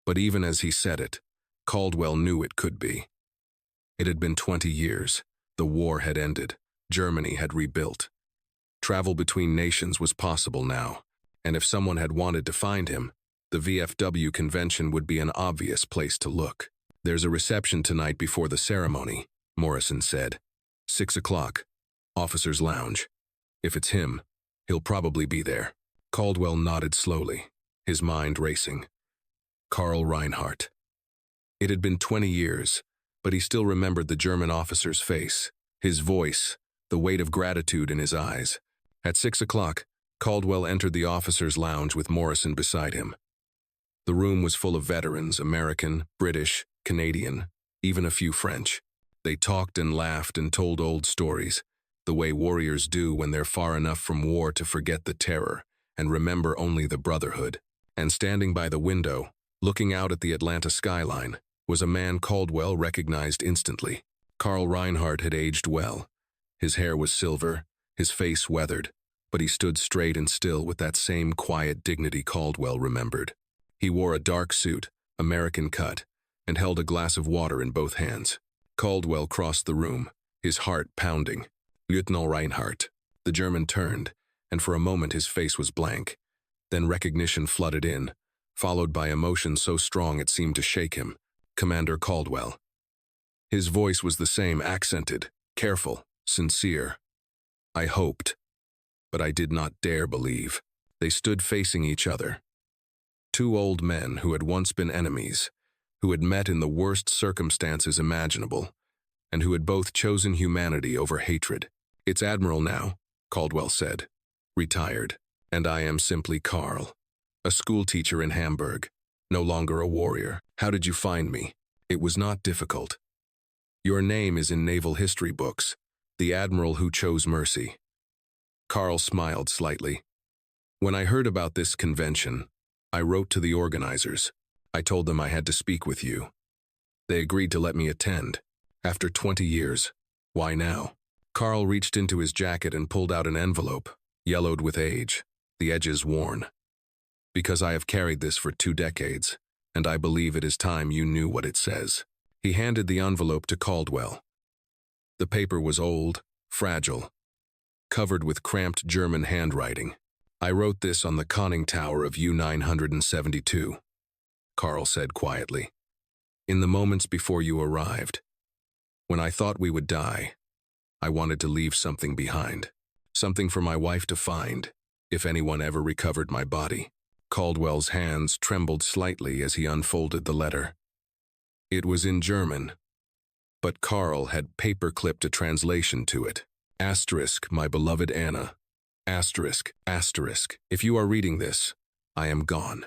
But even as he said it, Caldwell knew it could be. It had been 20 years. The war had ended. Germany had rebuilt. Travel between nations was possible now, and if someone had wanted to find him, the VFW convention would be an obvious place to look. "There's a reception tonight before the ceremony," Morrison said. 6 o'clock. Officers' lounge. If it's him, he'll probably be there. Caldwell nodded slowly, his mind racing. Karl Reinhardt. It had been 20 years, but he still remembered the German officer's face, his voice, the weight of gratitude in his eyes. At 6 o'clock, Caldwell entered the officers' lounge with Morrison beside him. The room was full of veterans, American, British, Canadian, even a few French. They talked and laughed and told old stories, the way warriors do when they're far enough from war to forget the terror and remember only the brotherhood. And standing by the window, looking out at the Atlanta skyline, was a man Caldwell recognized instantly. Carl Reinhardt had aged well. His hair was silver, his face weathered, but he stood straight and still with that same quiet dignity Caldwell remembered. He wore a dark suit, American cut, and held a glass of water in both hands. Caldwell crossed the room, his heart pounding. Lieutenant Reinhardt. The German turned, and for a moment his face was blank. Then recognition flooded in, followed by emotion so strong it seemed to shake him. Commander Caldwell. His voice was the same, accented, careful, sincere. I hoped, but I did not dare believe. They stood facing each other. Two old men who had once been enemies, who had met in the worst circumstances imaginable, and who had both chosen humanity over hatred. It's Admiral now, Caldwell said, retired, and I am simply Carl, a schoolteacher in Hamburg, no longer a warrior. How did you find me? It was not difficult. Your name is in naval history books, the admiral who chose mercy. Carl smiled slightly. When I heard about this convention, I wrote to the organizers. I told them I had to speak with you. They agreed to let me attend. After 20 years. Why now? Carl reached into his jacket and pulled out an envelope, yellowed with age, the edges worn. Because I have carried this for 2 decades, and I believe it is time you knew what it says. He handed the envelope to Caldwell. The paper was old, fragile, covered with cramped German handwriting. I wrote this on the conning tower of U-972, Carl said quietly. In the moments before you arrived, when I thought we would die, I wanted to leave something behind, something for my wife to find, if anyone ever recovered my body. Caldwell's hands trembled slightly as he unfolded the letter. It was in German, but Carl had paper-clipped a translation to it. Asterisk, my beloved Anna. Asterisk, asterisk. If you are reading this, I am gone.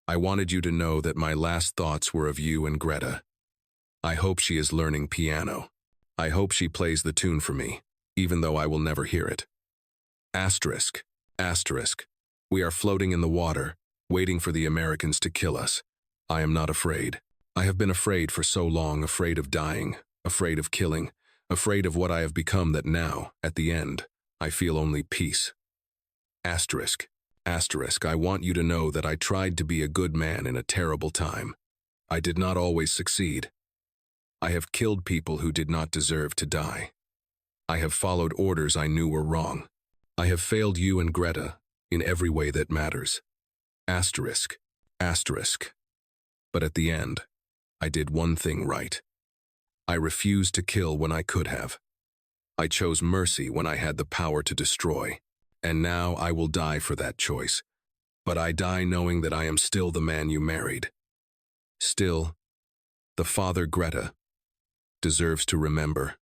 I wanted you to know that my last thoughts were of you and Greta. I hope she is learning piano. I hope she plays the tune for me, even though I will never hear it. Asterisk, asterisk. We are floating in the water, waiting for the Americans to kill us. I am not afraid. I have been afraid for so long, afraid of dying, afraid of killing, afraid of what I have become that now, at the end, I feel only peace. Asterisk, asterisk. I want you to know that I tried to be a good man in a terrible time. I did not always succeed. I have killed people who did not deserve to die. I have followed orders I knew were wrong. I have failed you and Greta in every way that matters. Asterisk, asterisk. But at the end, I did one thing right. I refused to kill when I could have. I chose mercy when I had the power to destroy. And now I will die for that choice. But I die knowing that I am still the man you married. Still, the father Greta deserves to remember.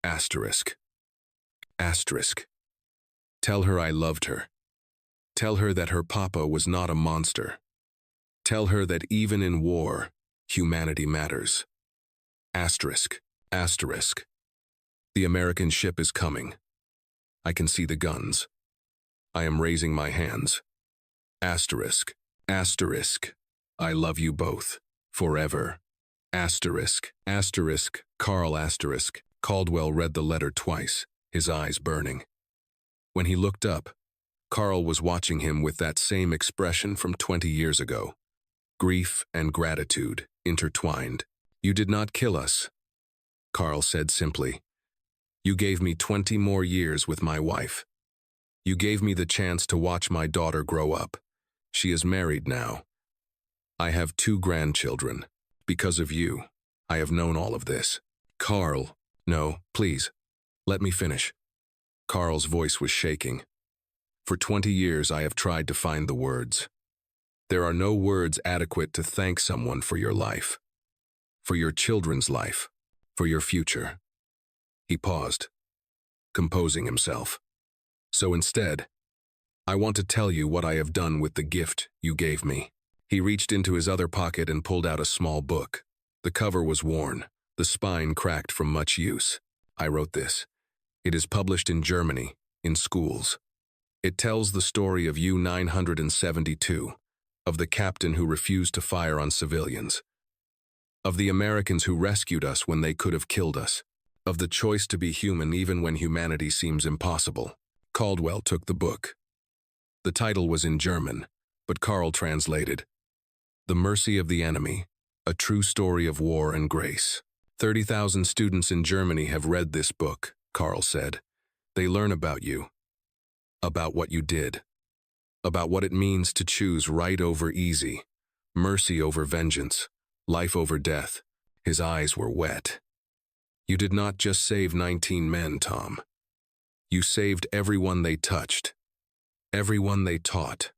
Asterisk. Asterisk. Tell her I loved her. Tell her that her papa was not a monster. Tell her that even in war, humanity matters. Asterisk. Asterisk. The American ship is coming. I can see the guns. I am raising my hands. Asterisk. Asterisk. I love you both. Forever. Asterisk. Asterisk. Carl asterisk. Caldwell read the letter twice, his eyes burning. When he looked up, Carl was watching him with that same expression from 20 years ago. Grief and gratitude intertwined. You did not kill us, Carl said simply. You gave me 20 more years with my wife. You gave me the chance to watch my daughter grow up. She is married now. I have 2 grandchildren. Because of you, I have known all of this. Carl, no, please, let me finish. Carl's voice was shaking. For 20 years I have tried to find the words. There are no words adequate to thank someone for your life, for your children's life, for your future. He paused, composing himself. So instead, I want to tell you what I have done with the gift you gave me. He reached into his other pocket and pulled out a small book. The cover was worn, the spine cracked from much use. I wrote this. It is published in Germany, in schools. It tells the story of U-972, of the captain who refused to fire on civilians, of the Americans who rescued us when they could have killed us, of the choice to be human even when humanity seems impossible. Caldwell took the book. The title was in German, but Carl translated, The Mercy of the Enemy, A True Story of War and Grace. 30,000 students in Germany have read this book, Carl said. They learn about you, about what you did, about what it means to choose right over easy, mercy over vengeance, life over death. His eyes were wet. You did not just save 19 men, Tom. You saved everyone they touched, everyone they taught,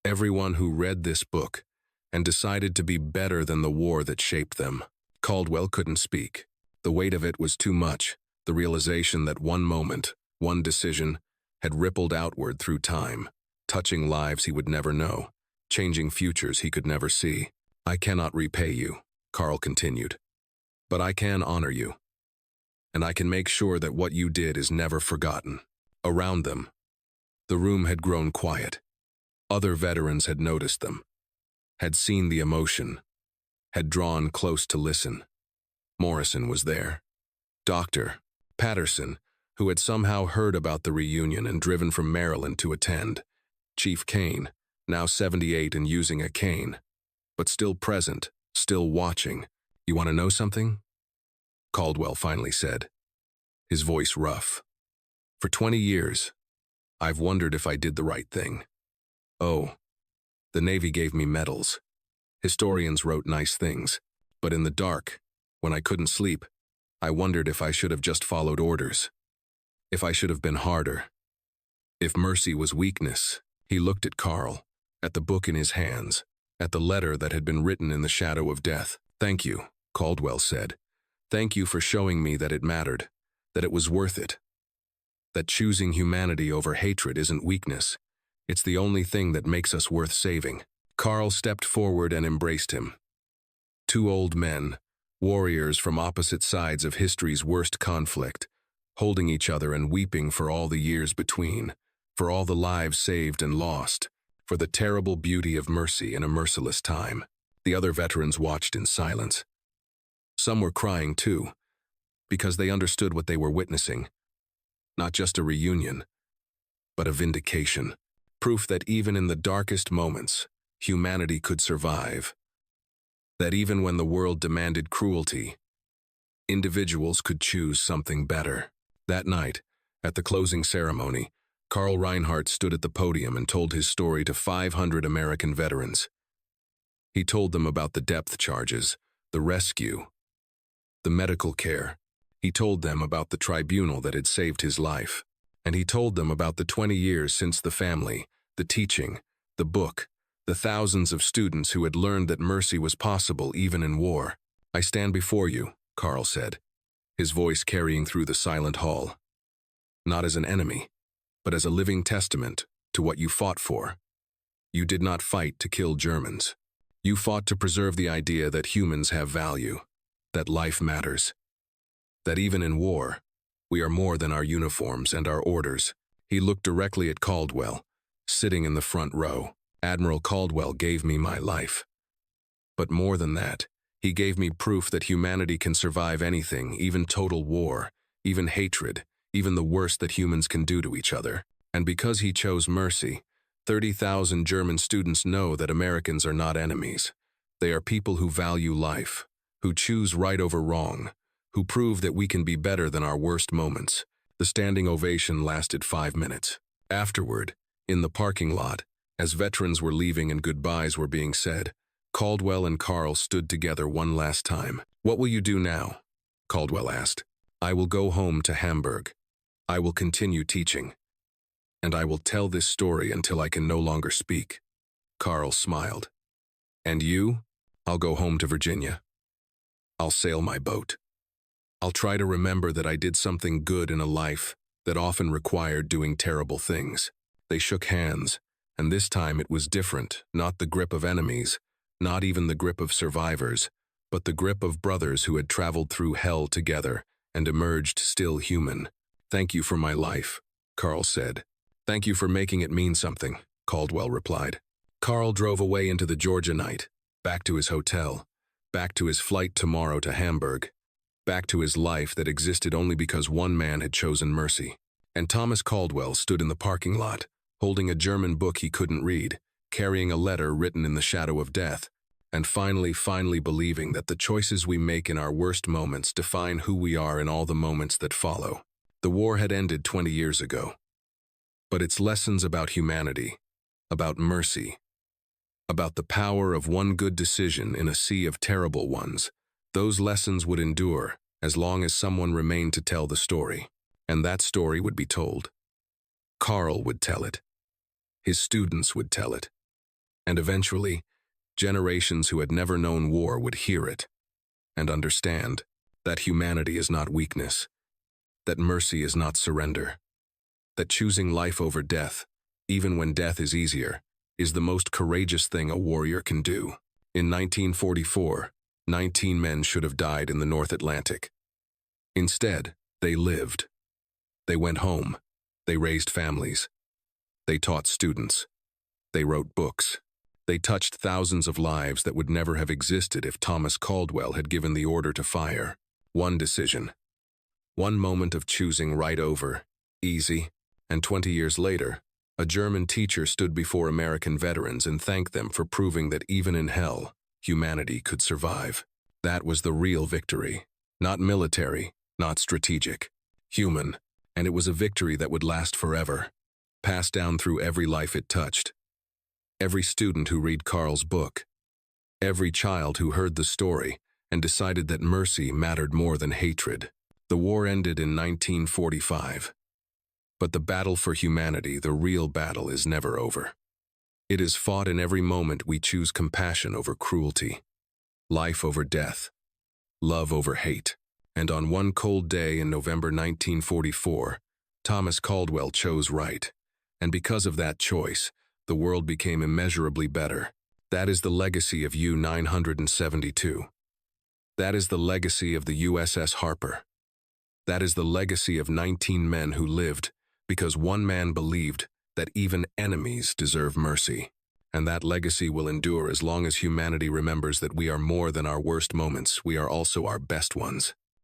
everyone who read this book and decided to be better than the war that shaped them. Caldwell couldn't speak. The weight of it was too much, the realization that one moment, one decision, had rippled outward through time, touching lives he would never know, changing futures he could never see. I cannot repay you, Carl continued, but I can honor you. And I can make sure that what you did is never forgotten. Around them, the room had grown quiet. Other veterans had noticed them, had seen the emotion, had drawn close to listen. Morrison was there. Dr. Patterson, who had somehow heard about the reunion and driven from Maryland to attend. Chief Kane, now 78 and using a cane, but still present, still watching. You want to know something? Caldwell finally said, his voice rough. For 20 years, I've wondered if I did the right thing. Oh, the Navy gave me medals. Historians wrote nice things, but in the dark, when I couldn't sleep, I wondered if I should have just followed orders. If I should have been harder. If mercy was weakness. He looked at Carl, at the book in his hands, at the letter that had been written in the shadow of death. Thank you, Caldwell said. Thank you for showing me that it mattered, that it was worth it. That choosing humanity over hatred isn't weakness. It's the only thing that makes us worth saving. Carl stepped forward and embraced him. Two old men, warriors from opposite sides of history's worst conflict, holding each other and weeping for all the years between, for all the lives saved and lost, for the terrible beauty of mercy in a merciless time. The other veterans watched in silence. Some were crying too, because they understood what they were witnessing. Not just a reunion, but a vindication. Proof that even in the darkest moments, humanity could survive. That even when the world demanded cruelty, individuals could choose something better. That night, at the closing ceremony, Carl Reinhardt stood at the podium and told his story to 500 American veterans. He told them about the depth charges, the rescue, the medical care. He told them about the tribunal that had saved his life. And he told them about the 20 years since the family, the teaching, the book, the thousands of students who had learned that mercy was possible even in war. I stand before you, Carl said, his voice carrying through the silent hall. Not as an enemy, but as a living testament to what you fought for. You did not fight to kill Germans. You fought to preserve the idea that humans have value, that life matters, that even in war, we are more than our uniforms and our orders. He looked directly at Caldwell, sitting in the front row. Admiral Caldwell gave me my life. But more than that, he gave me proof that humanity can survive anything, even total war, even hatred, even the worst that humans can do to each other. And because he chose mercy, 30,000 German students know that Americans are not enemies. They are people who value life, who choose right over wrong, who prove that we can be better than our worst moments. The standing ovation lasted 5 minutes. Afterward, in the parking lot, as veterans were leaving and goodbyes were being said, Caldwell and Carl stood together one last time. What will you do now? Caldwell asked. I will go home to Hamburg. I will continue teaching. And I will tell this story until I can no longer speak. Carl smiled. And you? I'll go home to Virginia. I'll sail my boat. I'll try to remember that I did something good in a life that often required doing terrible things. They shook hands, and this time it was different, not the grip of enemies, not even the grip of survivors, but the grip of brothers who had traveled through hell together and emerged still human. Thank you for my life, Carl said. Thank you for making it mean something, Caldwell replied. Carl drove away into the Georgia night, back to his hotel, back to his flight tomorrow to Hamburg, back to his life that existed only because one man had chosen mercy. And Thomas Caldwell stood in the parking lot, holding a German book he couldn't read, carrying a letter written in the shadow of death, and finally believing that the choices we make in our worst moments define who we are in all the moments that follow. The war had ended 20 years ago, but its lessons about humanity, about mercy, about the power of one good decision in a sea of terrible ones, those lessons would endure as long as someone remained to tell the story. And that story would be told. Carl would tell it. His students would tell it. And eventually, generations who had never known war would hear it and understand that humanity is not weakness, that mercy is not surrender, that choosing life over death, even when death is easier, is the most courageous thing a warrior can do. In 1944, 19 men should have died in the North Atlantic. Instead, they lived. They went home. They raised families. They taught students. They wrote books. They touched thousands of lives that would never have existed if Thomas Caldwell had given the order to fire. One decision. One moment of choosing right over, easy, and 20 years later, a German teacher stood before American veterans and thanked them for proving that even in hell, humanity could survive. That was the real victory. Not military, not strategic. Human. And it was a victory that would last forever, passed down through every life it touched. Every student who read Carl's book, every child who heard the story and decided that mercy mattered more than hatred. The war ended in 1945. But the battle for humanity, the real battle, is never over. It is fought in every moment we choose compassion over cruelty, life over death, love over hate. And on one cold day in November 1944, Thomas Caldwell chose right. And because of that choice, the world became immeasurably better. That is the legacy of U-972. That is the legacy of the USS Harper. That is the legacy of 19 men who lived because one man believed that even enemies deserve mercy. And that legacy will endure as long as humanity remembers that we are more than our worst moments, we are also our best ones.